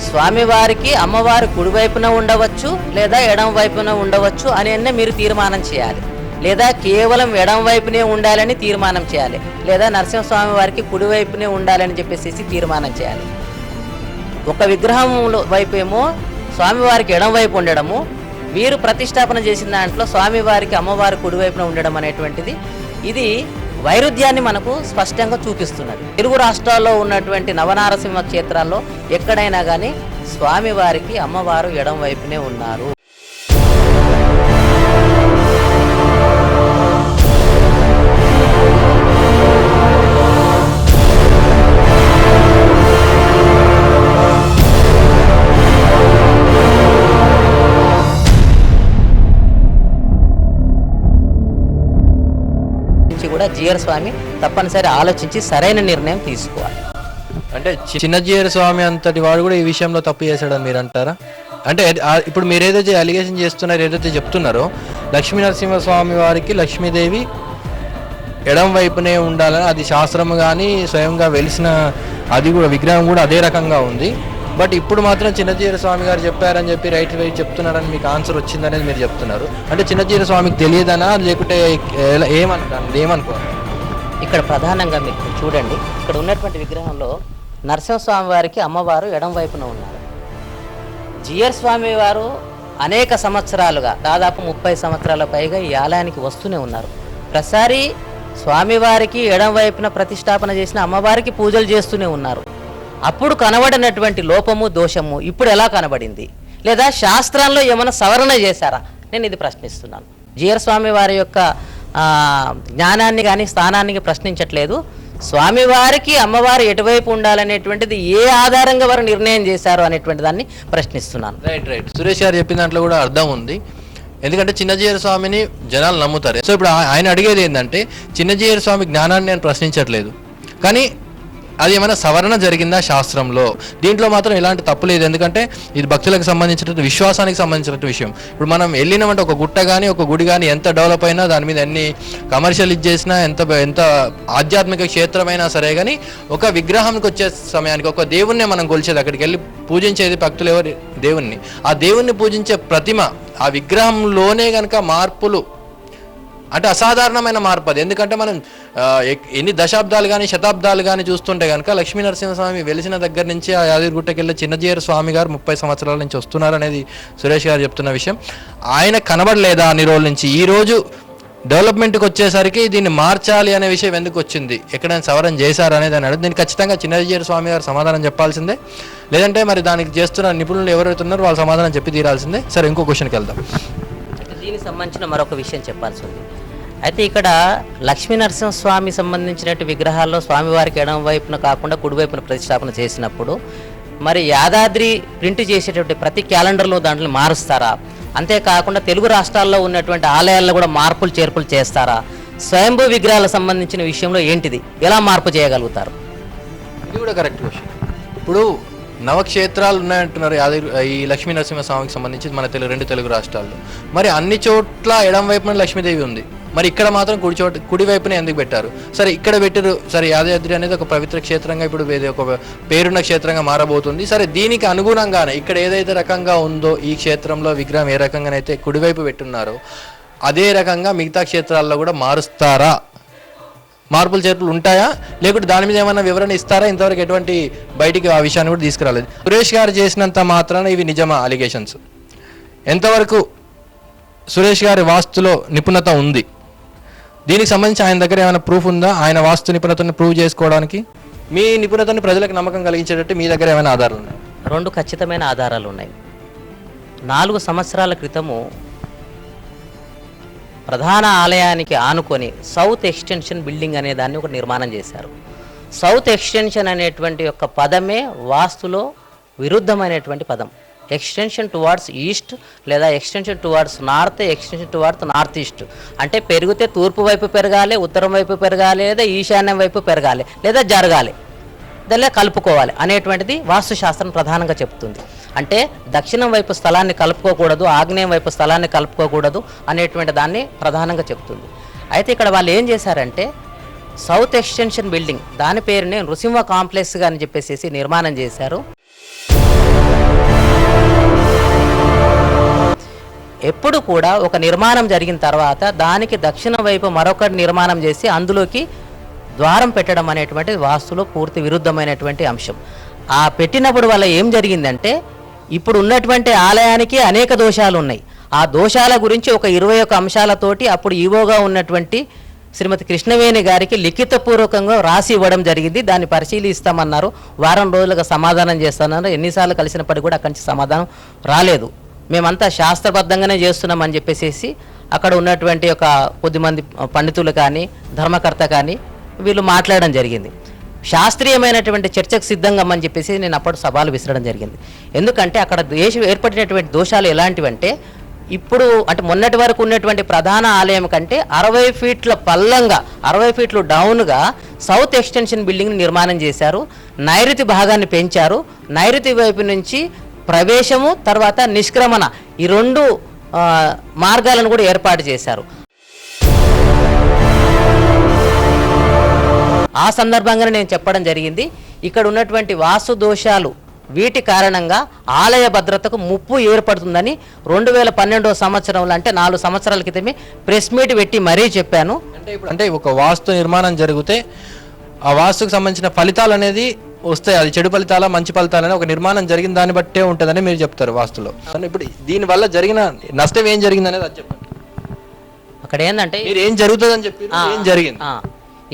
S2: స్వామివారికి అమ్మవారి కుడివైపున ఉండవచ్చు లేదా ఎడం వైపున ఉండవచ్చు అని మీరు తీర్మానం చేయాలి, లేదా కేవలం ఎడం వైపునే ఉండాలని తీర్మానం చేయాలి, లేదా నరసింహస్వామి వారికి కుడివైపునే ఉండాలని చెప్పేసి తీర్మానం చేయాలి. ఒక విగ్రహం వైపేమో స్వామివారికి ఎడం వైపు ఉండడము, వీరు ప్రతిష్టాపన చేసిన దాంట్లో స్వామివారికి అమ్మవారి కుడివైపున ఉండడం అనేటువంటిది ఇది వైరుధ్యాన్ని మనకు స్పష్టంగా చూపిస్తున్నది. తెలుగు రాష్ట్రాల్లో ఉన్నటువంటి నవనారసింహ క్షేత్రాల్లో ఎక్కడైనా కానీ స్వామివారికి అమ్మవారు ఎడం వైపునే ఉన్నారు. కూడా జిఆర్ స్వామి తప్పనిసరి ఆలోచించి సరైన నిర్ణయం తీసుకోవాలి.
S1: అంటే చిన్నజీయర్ స్వామి అంతటి వాడు కూడా ఈ విషయంలో తప్పు చేశాడని మీరు అంటారా? అంటే ఇప్పుడు మీరు ఏదైతే అలిగేషన్ చేస్తున్నారో, ఏదైతే చెప్తున్నారో, లక్ష్మీ నరసింహస్వామి వారికి లక్ష్మీదేవి ఎడం వైపునే ఉండాలని అది శాస్త్రం కానీ స్వయంగా వెలిసిన అది కూడా విగ్రహం కూడా అదే రకంగా ఉంది. బట్ ఇప్పుడు మాత్రం చిన్నజీర స్వామి గారు చెప్పారని చెప్పి రైట్ చెప్తున్నారని మీకు ఆన్సర్ వచ్చిందనేది మీరు చెప్తున్నారు. అంటే చిన్నజీర స్వామికి తెలియదనా లేకుంటే ఏమనుకోవాలి?
S2: ఇక్కడ ప్రధానంగా మీరు చూడండి, ఇక్కడ ఉన్నటువంటి విగ్రహంలో నరసింహస్వామి వారికి అమ్మవారు ఎడం వైపున ఉన్నారు. జిఆర్ స్వామి వారు అనేక సంవత్సరాలుగా దాదాపు 30 సంవత్సరాల పైగా ఈ ఆలయానికి వస్తూనే ఉన్నారు. ప్రతిసారి స్వామివారికి ఎడం వైపున ప్రతిష్టాపన చేసిన అమ్మవారికి పూజలు చేస్తూనే ఉన్నారు. అప్పుడు కనబడినటువంటి లోపము దోషము ఇప్పుడు ఎలా కనబడింది? లేదా శాస్త్రాల్లో ఏమైనా సవరణ చేశారా? నేను ఇది ప్రశ్నిస్తున్నాను. జిఆర్ స్వామి వారి యొక్క జ్ఞానాన్ని కానీ స్థానాన్ని ప్రశ్నించట్లేదు. స్వామివారికి అమ్మవారు ఎటువైపు ఉండాలనేటువంటిది ఏ ఆధారంగా వారు నిర్ణయం చేశారు అనేటువంటి దాన్ని ప్రశ్నిస్తున్నాను.
S1: రైట్ సురేష్ గారు చెప్పిన దాంట్లో కూడా అర్థం ఉంది. ఎందుకంటే చిన్నజీయర్ స్వామిని జనాలు నమ్ముతారు. సో ఇప్పుడు ఆయన అడిగేది ఏంటంటే చిన్నజీయర్ స్వామి జ్ఞానాన్ని నేను ప్రశ్నించట్లేదు, కానీ అది ఏమైనా సవరణ జరిగిందా శాస్త్రంలో? దీంట్లో మాత్రం ఎలాంటి తప్పు లేదు. ఎందుకంటే ఇది భక్తులకు సంబంధించిన విశ్వాసానికి సంబంధించిన విషయం. ఇప్పుడు మనం వెళ్ళినామంటే ఒక గుట్ట కానీ ఒక గుడి కానీ ఎంత డెవలప్ అయినా దాని మీద ఎన్ని కమర్షియలైజ్ చేసినా ఎంత ఆధ్యాత్మిక క్షేత్రమైనా సరే, కానీ ఒక విగ్రహానికి వచ్చే సమయానికి ఒక దేవుణ్ణే మనం కొలిచేది, అక్కడికి వెళ్ళి పూజించేది భక్తులు ఎవరు? దేవుణ్ణి. ఆ దేవుణ్ణి పూజించే ప్రతిమ ఆ విగ్రహంలోనే కనుక మార్పులు అంటే అసాధారణమైన మార్పు అది. ఎందుకంటే మనం ఎన్ని దశాబ్దాలు కానీ శతాబ్దాలు కానీ చూస్తుంటే కనుక లక్ష్మీ నరసింహస్వామి వెలిసిన దగ్గర నుంచి ఆ యాదగిరిగుట్టకి వెళ్ళి చిన్నజీయర్ స్వామి గారు 30 సంవత్సరాల నుంచి వస్తున్నారు అనేది సురేష్ గారు చెప్తున్న విషయం. ఆయన కనబడలేదా అన్ని రోజుల నుంచి? ఈ రోజు డెవలప్మెంట్కి వచ్చేసరికి దీన్ని మార్చాలి అనే విషయం ఎందుకు వచ్చింది? ఎక్కడైనా సవరణ చేశారు అనేది అని అడుగు. దీనికి ఖచ్చితంగా చిన్నజీయర్ స్వామి గారు సమాధానం చెప్పాల్సిందే, లేదంటే మరి దానికి చేస్తున్న నిపుణులు ఎవరైతే ఉన్నారో వాళ్ళు సమాధానం చెప్పి తీరాల్సిందే. సరే, ఇంకో క్వశ్చన్కి వెళ్దాం.
S2: దీనికి సంబంధించిన మరొక విషయం చెప్పాల్సి ఉంది. అయితే ఇక్కడ లక్ష్మీ నరసింహస్వామి సంబంధించినట్టు విగ్రహాల్లో స్వామివారికి ఎడం వైపున కాకుండా కుడివైపున ప్రతిష్టాపన చేసినప్పుడు మరి యాదాద్రి ప్రింట్ చేసేటువంటి ప్రతి క్యాలెండర్లో దాంట్లో మారుస్తారా? అంతేకాకుండా తెలుగు రాష్ట్రాల్లో ఉన్నటువంటి ఆలయాల్లో కూడా మార్పులు చేర్పులు చేస్తారా? స్వయంభూ విగ్రహాలకు సంబంధించిన విషయంలో ఏంటిది, ఎలా మార్పు చేయగలుగుతారు?
S1: ఇది కూడా కరెక్ట్ క్వశ్చన్. ఇప్పుడు నవక్షేత్రాలు ఉన్నాయంటున్నారు యాదగిరి ఈ లక్ష్మీ నరసింహస్వామికి సంబంధించి మన రెండు తెలుగు రాష్ట్రాల్లో. మరి అన్ని చోట్ల ఎడం వైపున లక్ష్మీదేవి ఉంది, మరి ఇక్కడ మాత్రం కుడి వైపునే ఎందుకు పెట్టారు? సరే, ఇక్కడ పెట్టారు. సరే, యాదాద్రి అనేది ఒక పవిత్ర క్షేత్రంగా ఇప్పుడు ఒక పేరున్న క్షేత్రంగా మారబోతుంది. సరే, దీనికి అనుగుణంగానే ఇక్కడ ఏదైతే రకంగా ఉందో ఈ క్షేత్రంలో విగ్రహం ఏ రకంగానైతే కుడివైపు పెట్టున్నారో అదే రకంగా మిగతా క్షేత్రాల్లో కూడా మారుస్తారా? మార్పులు చేర్పులు ఉంటాయా? లేకుంటే దాని మీద ఏమైనా వివరణ ఇస్తారా? ఇంతవరకు ఎటువంటి బయటికి ఆ విషయాన్ని కూడా తీసుకురాలేదు. సురేష్ గారు చేసినంత మాత్రాన ఇవి నిజమా అలిగేషన్స్? ఎంతవరకు సురేష్ గారి వాస్తులో నిపుణత ఉంది? దీనికి సంబంధించి ఆయన దగ్గర ఏమైనా ప్రూఫ్ ఉందా? ఆయన వాస్తు నిపుణతను ప్రూవ్ చేసుకోవడానికి మీ నిపుణతని ప్రజలకు నమ్మకం కలిగించేటట్టు మీ దగ్గర ఏమైనా ఆధారాలు ఉన్నాయి?
S2: 2 ఖచ్చితమైన ఆధారాలు ఉన్నాయి. 4 సంవత్సరాల క్రితము ప్రధాన ఆలయానికి ఆనుకొని సౌత్ ఎక్స్టెన్షన్ బిల్డింగ్ అనే దాన్ని ఒక నిర్మాణం చేశారు. సౌత్ ఎక్స్టెన్షన్ అనేటువంటి యొక్క పదమే వాస్తులో విరుద్ధమైనటువంటి పదం. ఎక్స్టెన్షన్ టువార్డ్స్ ఈస్ట్ లేదా extension towards north, extension towards north east అంటే పెరిగితే తూర్పు వైపు పెరగాలి, ఉత్తరం వైపు పెరగాలి, లేదా ఈశాన్యం వైపు పెరగాలి, లేదా జరగాలి, దానిలో కలుపుకోవాలి అనేటువంటిది వాస్తుశాస్త్రం ప్రధానంగా చెప్తుంది. అంటే దక్షిణం వైపు స్థలాన్ని కలుపుకోకూడదు, ఆగ్నేయం వైపు స్థలాన్ని కలుపుకోకూడదు అనేటువంటి దాన్ని ప్రధానంగా చెప్తుంది. అయితే ఇక్కడ వాళ్ళు ఏం చేశారంటే సౌత్ ఎక్స్టెన్షన్ బిల్డింగ్ దాని పేరునే నృసింహ కాంప్లెక్స్గా అని చెప్పేసి నిర్మాణం చేశారు. ఎప్పుడు కూడా ఒక నిర్మాణం జరిగిన తర్వాత దానికి దక్షిణ వైపు మరొక నిర్మాణం చేసి అందులోకి ద్వారం పెట్టడం అనేటువంటిది వాస్తులో పూర్తి విరుద్ధమైనటువంటి అంశం. ఆ పెట్టినప్పుడు వల్ల ఏం జరిగిందంటే ఇప్పుడు ఉన్నటువంటి ఆలయానికి అనేక దోషాలు ఉన్నాయి. ఆ దోషాల గురించి ఒక 21 అంశాలతోటి అప్పుడు ఈవోగా ఉన్నటువంటి శ్రీమతి కృష్ణవేణి గారికి లిఖితపూర్వకంగా రాసి ఇవ్వడం జరిగింది. దాన్ని పరిశీలిస్తామన్నారు. వారం రోజులుగా సమాధానం చేస్తున్నారు. ఎన్నిసార్లు కలిసినప్పటికీ కూడా అక్కడి నుంచి సమాధానం రాలేదు. మేమంతా శాస్త్రబద్ధంగానే చేస్తున్నామని చెప్పేసి అక్కడ ఉన్నటువంటి ఒక కొద్దిమంది పండితులు కానీ ధర్మకర్త కానీ వీళ్ళు మాట్లాడడం జరిగింది. శాస్త్రీయమైనటువంటి చర్చకు సిద్ధంగా అని చెప్పేసి నేను అప్పుడు సవాలు విసరడం జరిగింది. ఎందుకంటే అక్కడ ఏర్పడినటువంటి దోషాలు ఎలాంటివంటే ఇప్పుడు అంటే మొన్నటి వరకు ఉన్నటువంటి ప్రధాన ఆలయం కంటే 60 ఫీట్ల పల్లంగా 60 ఫీట్లు డౌన్గా సౌత్ ఎక్స్టెన్షన్ బిల్డింగ్ నిర్మాణం చేశారు. నైరుతి భాగాన్ని పెంచారు. నైరుతి వైపు నుంచి ప్రవేశము తర్వాత నిష్క్రమణ ఈ 2 మార్గాలను కూడా ఏర్పాటు చేశారు. ఆ సందర్భంగానే నేను చెప్పడం జరిగింది, ఇక్కడ ఉన్నటువంటి వాస్తు దోషాలు వీటి కారణంగా ఆలయ భద్రతకు ముప్పు ఏర్పడుతుందని 2012 సంవత్సరంలో అంటే 4 సంవత్సరాల క్రితమే ప్రెస్ మీట్ పెట్టి మరీ చెప్పాను.
S1: అంటే ఒక వాస్తు నిర్మాణం జరిగితే ఆ వాస్తుకు సంబంధించిన ఫలితాలు అనేది వస్తాయి. అది చెడు ఫలితాల మంచి ఫలితాలని ఒక నిర్మాణం జరిగిన దాన్ని బట్టే ఉంటుందని మీరు చెప్తారు వాస్తులో. ఇప్పుడు దీనివల్ల జరిగిన నష్టం ఏం జరిగింది అనేది అది చెప్పండి.
S2: అక్కడ ఏంటంటే
S1: మీరు ఏం జరుగుతుందని చెప్పి ఏం జరిగింది?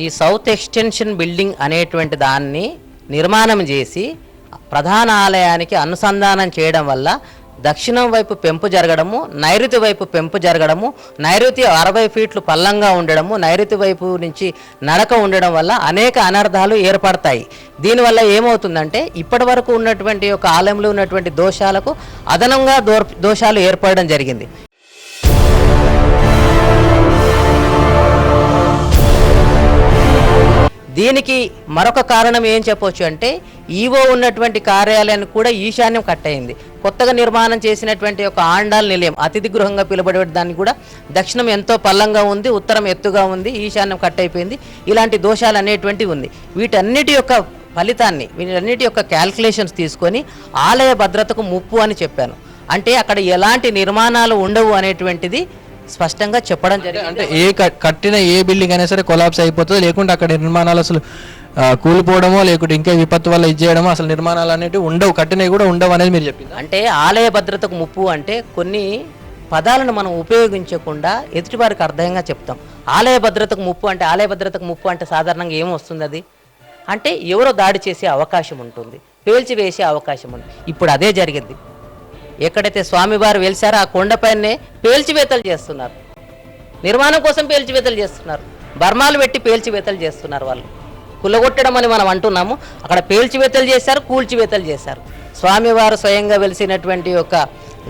S2: ఈ సౌత్ ఎక్స్టెన్షన్ బిల్డింగ్ అనేటువంటి దాన్ని నిర్మాణం చేసి ప్రధాన ఆలయానికి అనుసంధానం చేయడం వల్ల దక్షిణం వైపు పెంపు జరగడము, నైరుతి వైపు పెంపు జరగడము, నైరుతి 60 ఫీట్లు పల్లంగా ఉండడము, నైరుతి వైపు నుంచి నడక ఉండడం వల్ల అనేక అనర్థాలు ఏర్పడతాయి. దీనివల్ల ఏమవుతుందంటే ఇప్పటి వరకు ఉన్నటువంటి ఒక ఆలయంలో ఉన్నటువంటి దోషాలకు అదనంగా దోషాలు ఏర్పడడం జరిగింది. దీనికి మరొక కారణం ఏం చెప్పొచ్చు అంటే ఈవో ఉన్నటువంటి కార్యాలయానికి కూడా ఈశాన్యం కట్ అయింది. కొత్తగా నిర్మాణం చేసినటువంటి ఒక ఆండాల్ నిలయం అతిథి గృహంగా పిలువబడే దానికి కూడా దక్షిణం ఎంతో పల్లంగా ఉంది, ఉత్తరం ఎత్తుగా ఉంది, ఈశాన్యం కట్ అయిపోయింది. ఇలాంటి దోషాలు అనేటువంటివి ఉంది. వీటన్నిటి యొక్క ఫలితాన్ని వీటన్నిటి యొక్క క్యాల్కులేషన్స్ తీసుకొని ఆలయ భద్రతకు ముప్పు అని చెప్పాను. అంటే అక్కడ ఎలాంటి నిర్మాణాలు ఉండవు అనేటువంటిది స్పష్టంగా చెప్పడం జరిగింది.
S1: అంటే కట్టిన ఏ బిల్డింగ్ అయినా సరే కొలాప్స్ అయిపోతుంది, లేకుంటే అక్కడ నిర్మాణాలు అసలు కూలిపోవడమో లేకుంటే ఇంకా విపత్తు వల్ల ఇచ్చేయడమో అసలు నిర్మాణాలు అనేవి ఉండవు, కట్టినవి కూడా ఉండవు అనేది మీరు చెప్పింది.
S2: అంటే ఆలయ భద్రతకు ముప్పు అంటే కొన్ని పదాలను మనం ఉపయోగించకుండా ఎదుటివారికి అర్థంగా చెప్తాం. ఆలయ భద్రతకు ముప్పు అంటే సాధారణంగా ఏమొస్తుంది? అది అంటే ఎవరో దాడి చేసే అవకాశం ఉంటుంది, పేల్చివేసే అవకాశం ఉంది. ఇప్పుడు అదే జరిగింది. ఎక్కడైతే స్వామివారు వెలిసారో ఆ కొండపైనే పేల్చివేతలు చేస్తున్నారు, నిర్మాణం కోసం పేల్చివేతలు చేస్తున్నారు, బర్మాలు పెట్టి పేల్చివేతలు చేస్తున్నారు. వాళ్ళు కుల్లగొట్టడం అని మనం అంటున్నాము, అక్కడ పేల్చివేతలు చేశారు, కూల్చివేతలు చేశారు. స్వామివారు స్వయంగా వెలిసినటువంటి ఒక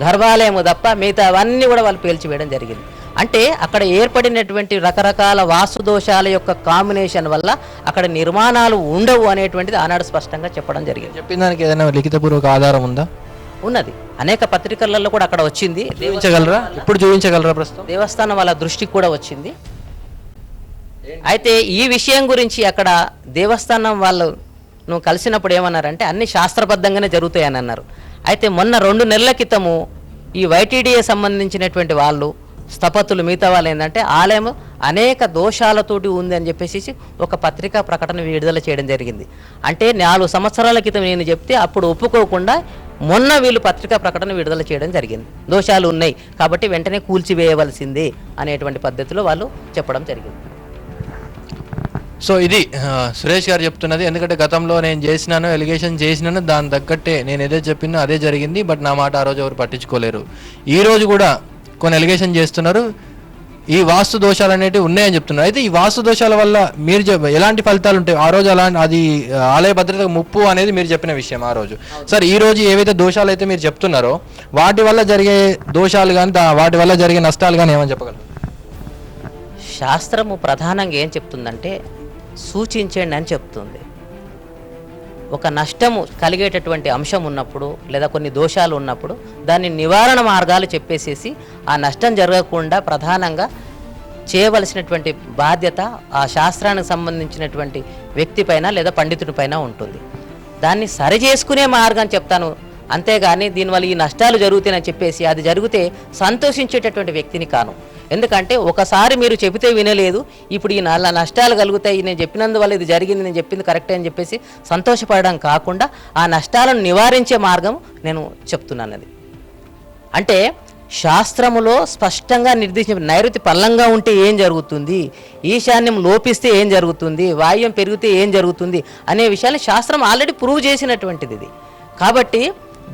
S2: గర్భాలయము తప్ప మిగతా అవన్నీ కూడా వాళ్ళు పేల్చివేయడం జరిగింది. అంటే అక్కడ ఏర్పడినటువంటి రకరకాల వాస్తు దోషాల యొక్క కాంబినేషన్ వల్ల అక్కడ నిర్మాణాలు ఉండవు అనేటువంటిది ఆనాడు స్పష్టంగా చెప్పడం జరిగింది.
S1: చెప్పిన దానికి ఏదైనా లిఖితపూర్వక ఆధారం ఉందా?
S2: ఉన్నది. అనేక పత్రికలలో కూడా అక్కడ వచ్చింది.
S1: చూపించగలరా? ఇప్పుడు చూపించగలరా? ప్రస్తుతం
S2: దేవస్థానం వాళ్ళ దృష్టికి కూడా వచ్చింది. అయితే ఈ విషయం గురించి అక్కడ దేవస్థానం వాళ్ళు నువ్వు కలిసినప్పుడు ఏమన్నారంటే అన్ని శాస్త్రబద్ధంగానే జరుగుతాయని అన్నారు. అయితే మొన్న 2 నెలల క్రితము ఈ వైటీడీఏ సంబంధించినటువంటి వాళ్ళు స్థపతులు మిగతా వాళ్ళు ఏంటంటే ఆలయం అనేక దోషాలతోటి ఉంది అని చెప్పేసి ఒక పత్రికా ప్రకటన విడుదల చేయడం జరిగింది. అంటే 4 సంవత్సరాల క్రితం నేను చెప్తే అప్పుడు ఒప్పుకోకుండా మొన్న వీళ్ళు పత్రికా ప్రకటన విడుదల చేయడం జరిగింది. దోషాలు ఉన్నాయి కాబట్టి వెంటనే కూల్చివేయవలసిందే అనేటువంటి పద్ధతిలో వాళ్ళు చెప్పడం జరిగింది.
S1: సో ఇది సురేష్ గారు చెప్తున్నది. ఎందుకంటే గతంలో నేను చేసినాను, ఎలిగేషన్ చేసినాను, దాని తగ్గట్టే నేను ఏదైతే చెప్పినా అదే జరిగింది. బట్ నా మాట ఆ రోజు ఎవరు పట్టించుకోలేరు. ఈ రోజు కూడా కొన్ని ఎలిగేషన్ చేస్తున్నారు, ఈ వాస్తు దోషాలు అనేవి ఉన్నాయని చెప్తున్నారు. అయితే ఈ వాస్తు దోషాల వల్ల మీరు ఎలాంటి ఫలితాలు ఉంటాయి? ఆ రోజు అది ఆలయ భద్రతకు ముప్పు అనేది మీరు చెప్పిన విషయం ఆ రోజు. సార్, ఈ రోజు ఏవైతే దోషాలు అయితే మీరు చెప్తున్నారో వాటి వల్ల జరిగే దోషాలు కానీ వాటి వల్ల జరిగే నష్టాలు కానీ ఏమని చెప్పగలరు?
S2: శాస్త్రము ప్రధానంగా ఏం చెప్తుందంటే సూచించండి అని చెప్తుంది. ఒక నష్టము కలిగేటటువంటి అంశం ఉన్నప్పుడు లేదా కొన్ని దోషాలు ఉన్నప్పుడు దాన్ని నివారణ మార్గాలు చెప్పేసేసి ఆ నష్టం జరగకుండా ప్రధానంగా చేయవలసినటువంటి బాధ్యత ఆ శాస్త్రానికి సంబంధించినటువంటి వ్యక్తి పైన లేదా పండితుడి పైన ఉంటుంది. దాన్ని సరి చేసుకునే మార్గం చెప్తాను, అంతేగాని దీనివల్ల ఈ నష్టాలు జరుగుతాయని చెప్పేసి అది జరిగితే సంతోషించేటటువంటి వ్యక్తిని కాను. ఎందుకంటే ఒకసారి మీరు చెబితే వినలేదు, ఇప్పుడు ఈ నష్టాలు కలుగుతాయి, నేను చెప్పినందువల్ల ఇది జరిగింది, నేను చెప్పింది కరెక్టే అని చెప్పేసి సంతోషపడడం కాకుండా ఆ నష్టాలను నివారించే మార్గం నేను చెప్తున్నాను. అది అంటే శాస్త్రములో స్పష్టంగా నిర్దేశించిన నైరుతి పల్లంగా ఉంటే ఏం జరుగుతుంది, ఈశాన్యం లోపిస్తే ఏం జరుగుతుంది, వాయువ్యం పెరిగితే ఏం జరుగుతుంది అనే విషయాన్ని శాస్త్రం ఆల్రెడీ ప్రూవ్ చేసినటువంటిది ఇది. కాబట్టి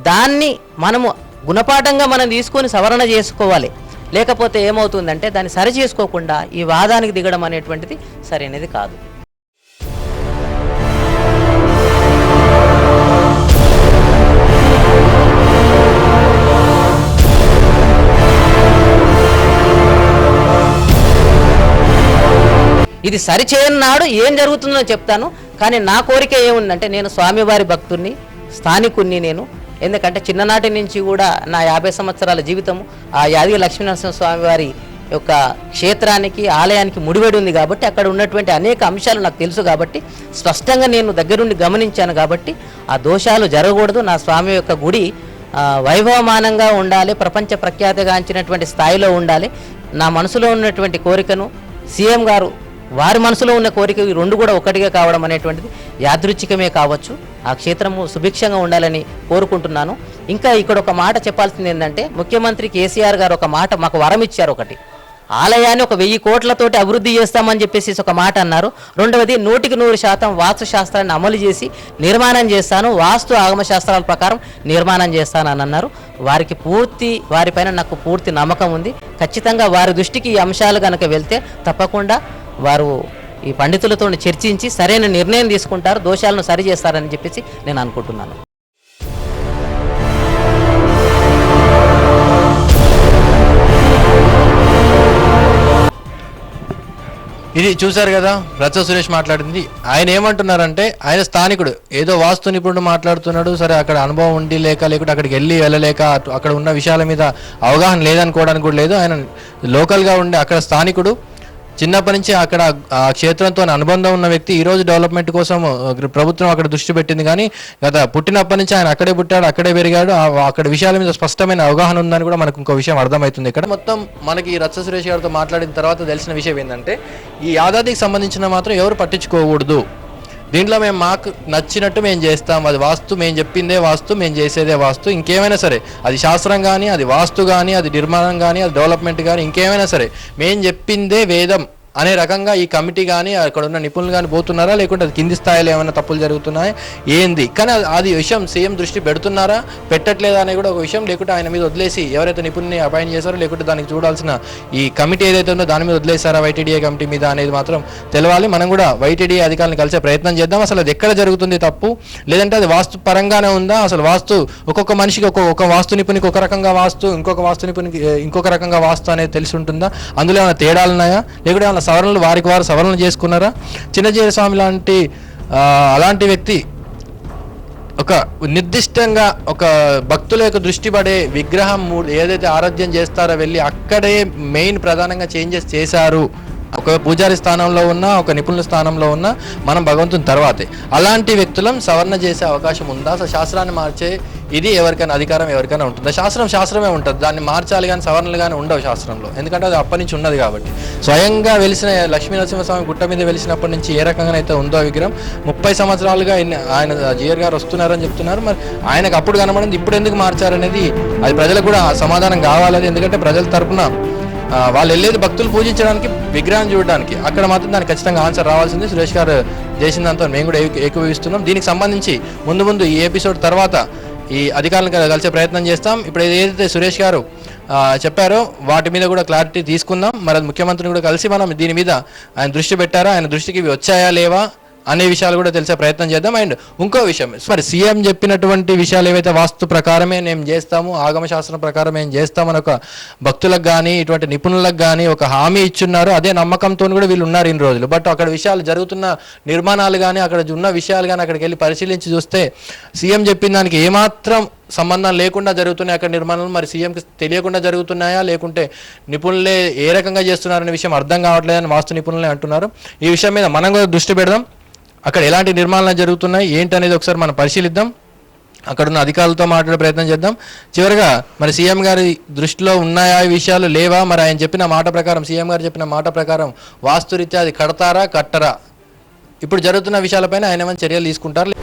S2: దాన్ని మనము గుణపాఠంగా మనం తీసుకొని సవరణ చేసుకోవాలి. లేకపోతే ఏమవుతుందంటే దాన్ని సరి చేసుకోకుండా ఈ వాదానికి దిగడం అనేటువంటిది సరైనది కాదు. ఇది సరిచేయని నాడు ఏం జరుగుతుందో చెప్తాను. కానీ నా కోరిక ఏముందంటే, నేను స్వామివారి భక్తుడిని, స్థానికుడిని నేను. ఎందుకంటే చిన్ననాటి నుంచి కూడా నా 50 సంవత్సరాల జీవితము ఆ యాదగిరి లక్ష్మీనరసింహ స్వామి వారి యొక్క క్షేత్రానికి, ఆలయానికి ముడిపడి ఉంది కాబట్టి అక్కడ ఉన్నటువంటి అనేక అంశాలు నాకు తెలుసు కాబట్టి స్పష్టంగా నేను దగ్గరుండి గమనించాను కాబట్టి ఆ దోషాలు జరగకూడదు. నా స్వామి యొక్క గుడి వైభవమానంగా ఉండాలి, ప్రపంచ ప్రఖ్యాతిగాంచినటువంటి స్థాయిలో ఉండాలి. నా మనసులో ఉన్నటువంటి కోరికను సీఎం గారు వారి మనసులో ఉన్న కోరిక ఈ రెండు కూడా ఒకటిగా కావడం అనేటువంటిది యాదృచ్ఛికమే కావచ్చు. ఆ క్షేత్రము సుభిక్షంగా ఉండాలని కోరుకుంటున్నాను. ఇంకా ఇక్కడ ఒక మాట చెప్పాల్సింది ఏంటంటే, ముఖ్యమంత్రి కేసీఆర్ గారు ఒక మాట మాకు వరం ఇచ్చారు. ఒకటి, ఆలయాన్ని 1000 కోట్లతోటి అభివృద్ధి చేస్తామని చెప్పేసి ఒక మాట అన్నారు. రెండవది 100% వాస్తు శాస్త్రాన్ని అమలు చేసి నిర్మాణం చేస్తాను, వాస్తు ఆగమ శాస్త్రాల ప్రకారం నిర్మాణం చేస్తానని అన్నారు. వారిపైన నాకు పూర్తి నమ్మకం ఉంది. ఖచ్చితంగా వారి దృష్టికి ఈ అంశాలు కనుక వెళ్తే తప్పకుండా వారు ఈ పండితులతో చర్చించి సరైన నిర్ణయం తీసుకుంటారు, దోషాలను సరి చేస్తారని చెప్పేసి నేను అనుకుంటున్నాను.
S1: ఇది చూశారు కదా, రచ్చ సురేష్ మాట్లాడింది. ఆయన ఏమంటున్నారంటే, ఆయన స్థానికుడు, ఏదో వాస్తు నిపుణుడు మాట్లాడుతున్నాడు. సరే, అక్కడ అనుభవం ఉండి లేకుంటే అక్కడికి వెళ్ళలేక అక్కడ ఉన్న విషయాల మీద అవగాహన లేదనుకోవడానికి కూడా లేదు. ఆయన లోకల్గా ఉండే అక్కడ స్థానికుడు, చిన్నప్పటి నుంచి అక్కడ ఆ క్షేత్రంతో అనుబంధం ఉన్న వ్యక్తి. ఈరోజు డెవలప్మెంట్ కోసం ప్రభుత్వం అక్కడ దృష్టి పెట్టింది, కానీ పుట్టినప్పటి నుంచి ఆయన అక్కడే పుట్టాడు, అక్కడే పెరిగాడు. అక్కడ విషయాల మీద స్పష్టమైన అవగాహన ఉందని కూడా మనకు ఇంకో విషయం అర్థమవుతుంది. ఇక్కడ మొత్తం మనకి రచ్చ సురేష్ గారితో మాట్లాడిన తర్వాత తెలిసిన విషయం ఏంటంటే, ఈ యాదాద్రికి సంబంధించిన మాత్రం ఎవరు పట్టించుకోకూడదు. దీంట్లో మేము మాకు నచ్చినట్టు మేము చేస్తాం, అది వాస్తు, మేము చెప్పిందే వాస్తు, మేము చేసేదే వాస్తు. ఇంకేమైనా సరే, అది శాస్త్రం కానీ, అది వాస్తు కానీ, అది నిర్మాణం కానీ, అది డెవలప్మెంట్ కానీ, ఇంకేమైనా సరే మేము చెప్పిందే వేదం అనే రకంగా ఈ కమిటీ కానీ అక్కడ ఉన్న నిపుణులు కానీ పోతున్నారా, లేకుంటే అది కింది స్థాయిలో ఏమైనా తప్పులు జరుగుతున్నాయా ఏంది, కానీ అది విషయం సీఎం దృష్టి పెడుతున్నారా పెట్టట్లేదా అనే కూడా ఒక విషయం. లేకుంటే ఆయన మీద వదిలేసి ఎవరైతే నిపుణుల్ని అపాయింట్ చేశారో, లేకుంటే దానికి చూడాల్సిన ఈ కమిటీ ఏదైతే ఉందో దాని మీద వదిలేసారా వైటీడీఏ కమిటీ మీద అనేది మాత్రం తెలవాలి. మనం కూడా వైటీడీఏ అధికారులను కలిసే ప్రయత్నం చేద్దాం. అసలు అది ఎక్కడ జరుగుతుంది తప్పు, లేదంటే అది వాస్తు పరంగానే ఉందా, అసలు వాస్తు ఒక్కొక్క మనిషికి ఒక వాస్తు నిపుణునికి ఒక రకంగా వాస్తు, ఇంకొక వాస్తు నిపుణునికి ఇంకొక రకంగా వాస్తు అనేది తెలిసి ఉంటుందా, అందులో ఏమైనా తేడాలు ఉన్నాయా, లేకుంటే ఏమైనా సవరణలు వారికి వారు సవరణలు చేసుకున్నారా. చిన్నజీర స్వామి లాంటి అలాంటి వ్యక్తి ఒక నిర్దిష్టంగా ఒక భక్తుల యొక్క దృష్టి పడే విగ్రహం ఏదైతే ఆరాధ్యం చేస్తారో వెళ్ళి అక్కడే మెయిన్ ప్రధానంగా చేంజెస్ చేశారు. ఒక పూజారి స్థానంలో ఉన్న, ఒక నిపుణుల స్థానంలో ఉన్న మనం భగవంతుని తర్వాతే అలాంటి వ్యక్తులం సవరణ చేసే అవకాశం ఉందా? అసలు శాస్త్రాన్ని మార్చే ఇది ఎవరికైనా అధికారం ఎవరికైనా ఉంటుందా? శాస్త్రమే ఉంటుంది, దాన్ని మార్చాలి కానీ సవరణలు కానీ ఉండవు శాస్త్రంలో, ఎందుకంటే అది అప్పటి నుంచి ఉన్నది కాబట్టి. స్వయంగా వెలిసిన లక్ష్మీనరసింహస్వామి గుట్ట మీద వెలిసినప్పటి నుంచి ఏ రకంగానైతే ఉందో ఆ విగ్రహం 30 సంవత్సరాలుగా ఆయన జిఆర్ గారు వస్తున్నారని చెప్తున్నారు. మరి ఆయనకు అప్పుడు కనబడింది, ఇప్పుడు ఎందుకు మార్చారనేది అది ప్రజలకు కూడా సమాధానం కావాలి. ఎందుకంటే ప్రజల తరపున వాళ్ళు వెళ్ళేది భక్తులు పూజించడానికి, విగ్రహం చూడడానికి. అక్కడ మాత్రం దానికి ఖచ్చితంగా ఆన్సర్ రావాల్సింది. సురేష్ గారు చేసిన దాంతో మేము కూడా ఏకీభవిస్తున్నాం. దీనికి సంబంధించి ముందు ఈ ఎపిసోడ్ తర్వాత ఈ అధికారులను కలిసే ప్రయత్నం చేస్తాం. ఇప్పుడు ఏదైతే సురేష్ గారు చెప్పారో వాటి మీద కూడా క్లారిటీ తీసుకుందాం. మరి ముఖ్యమంత్రిని కూడా కలిసి మనం దీని మీద ఆయన దృష్టి పెట్టారా, ఆయన దృష్టికి ఇవి వచ్చాయా లేవా అనే విషయాలు కూడా తెలిసే ప్రయత్నం చేద్దాం. అండ్ ఇంకో విషయం, మరి సీఎం చెప్పినటువంటి విషయాలు ఏవైతే వాస్తు ప్రకారమే మేము చేస్తాము, ఆగమ శాస్త్రం ప్రకారం మేము చేస్తామని ఒక భక్తులకు కానీ ఇటువంటి నిపుణులకు కానీ ఒక హామీ ఇచ్చున్నారు. అదే నమ్మకంతో కూడా వీళ్ళు ఉన్నారు ఇన్ని రోజులు. బట్ అక్కడ విషయాలు జరుగుతున్న నిర్మాణాలు కానీ, అక్కడ ఉన్న విషయాలు కానీ అక్కడికి వెళ్ళి పరిశీలించి చూస్తే సీఎం చెప్పిన దానికి ఏమాత్రం సంబంధం లేకుండా జరుగుతున్నాయి అక్కడ నిర్మాణాలు. మరి సీఎంకి తెలియకుండా జరుగుతున్నాయా, లేకుంటే నిపుణులే ఏ రకంగా చేస్తున్నారనే విషయం అర్థం కావట్లేదని వాస్తు నిపుణులే అంటున్నారు. ఈ విషయం మీద మనం కూడా దృష్టి పెడదాం. అక్కడ ఎలాంటి నిర్మాణాలు జరుగుతున్నాయి ఏంటనేది ఒకసారి మనం పరిశీలిద్దాం. అక్కడున్న అధికారులతో మాట్లాడే ప్రయత్నం చేద్దాం. చివరిగా మరి సీఎం గారి దృష్టిలో ఉన్నాయా ఈ విషయాలు లేవా, మరి ఆయన చెప్పిన మాట ప్రకారం, సీఎం గారు చెప్పిన మాట ప్రకారం వాస్తురీత్యా అది కడతారా కట్టరా, ఇప్పుడు జరుగుతున్న విషయాలపైన ఆయన ఏమైనా చర్యలు తీసుకుంటారు.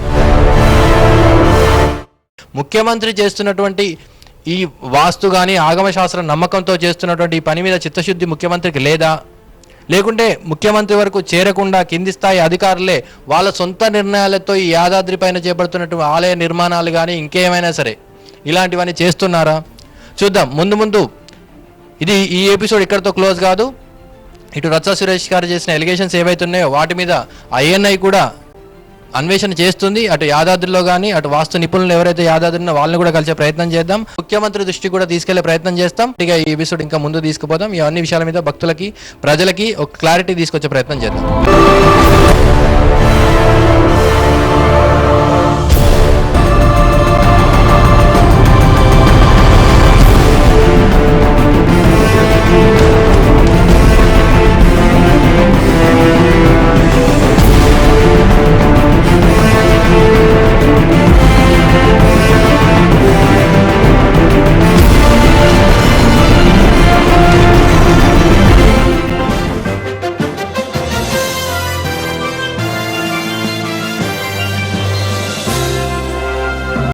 S1: ముఖ్యమంత్రి చేస్తున్నటువంటి ఈ వాస్తు కానీ ఆగమశాస్త్ర నమ్మకంతో చేస్తున్నటువంటి ఈ పని మీద చిత్తశుద్ధి ముఖ్యమంత్రికి లేదా, లేకుంటే ముఖ్యమంత్రి వరకు చేరకుండా కింది స్థాయి అధికారులే వాళ్ళ సొంత నిర్ణయాలతో ఈ యాదాద్రి పైన చేపడుతున్నటువంటి ఆలయ నిర్మాణాలు కానీ ఇంకేమైనా సరే ఇలాంటివన్నీ చేస్తున్నారా చూద్దాం. ముందు ఈ ఎపిసోడ్ ఇక్కడితో క్లోజ్ కాదు. ఇటు రచ్చ సురేష్ గారు చేసిన ఎలిగేషన్స్ ఏవైతే ఉన్నాయో వాటి మీద ఐఎన్ఐ కూడా అన్వేషణ చేస్తుంది. అటు యాదాద్రిలో కానీ అటు వాస్తు నిపుణులు ఎవరైతే యాదాద్రిలో వాళ్ళని కూడా కలిసే ప్రయత్నం చేద్దాం. ముఖ్యమంత్రి దృష్టికి కూడా తీసుకెళ్లే ప్రయత్నం చేస్తాం. ఇక ఈ ఎపిసోడ్ ఇంకా ముందు తీసుకుపోతాం. ఈ అన్ని విషయాల మీద భక్తులకి ప్రజలకి ఒక క్లారిటీ తీసుకొచ్చే ప్రయత్నం చేద్దాం.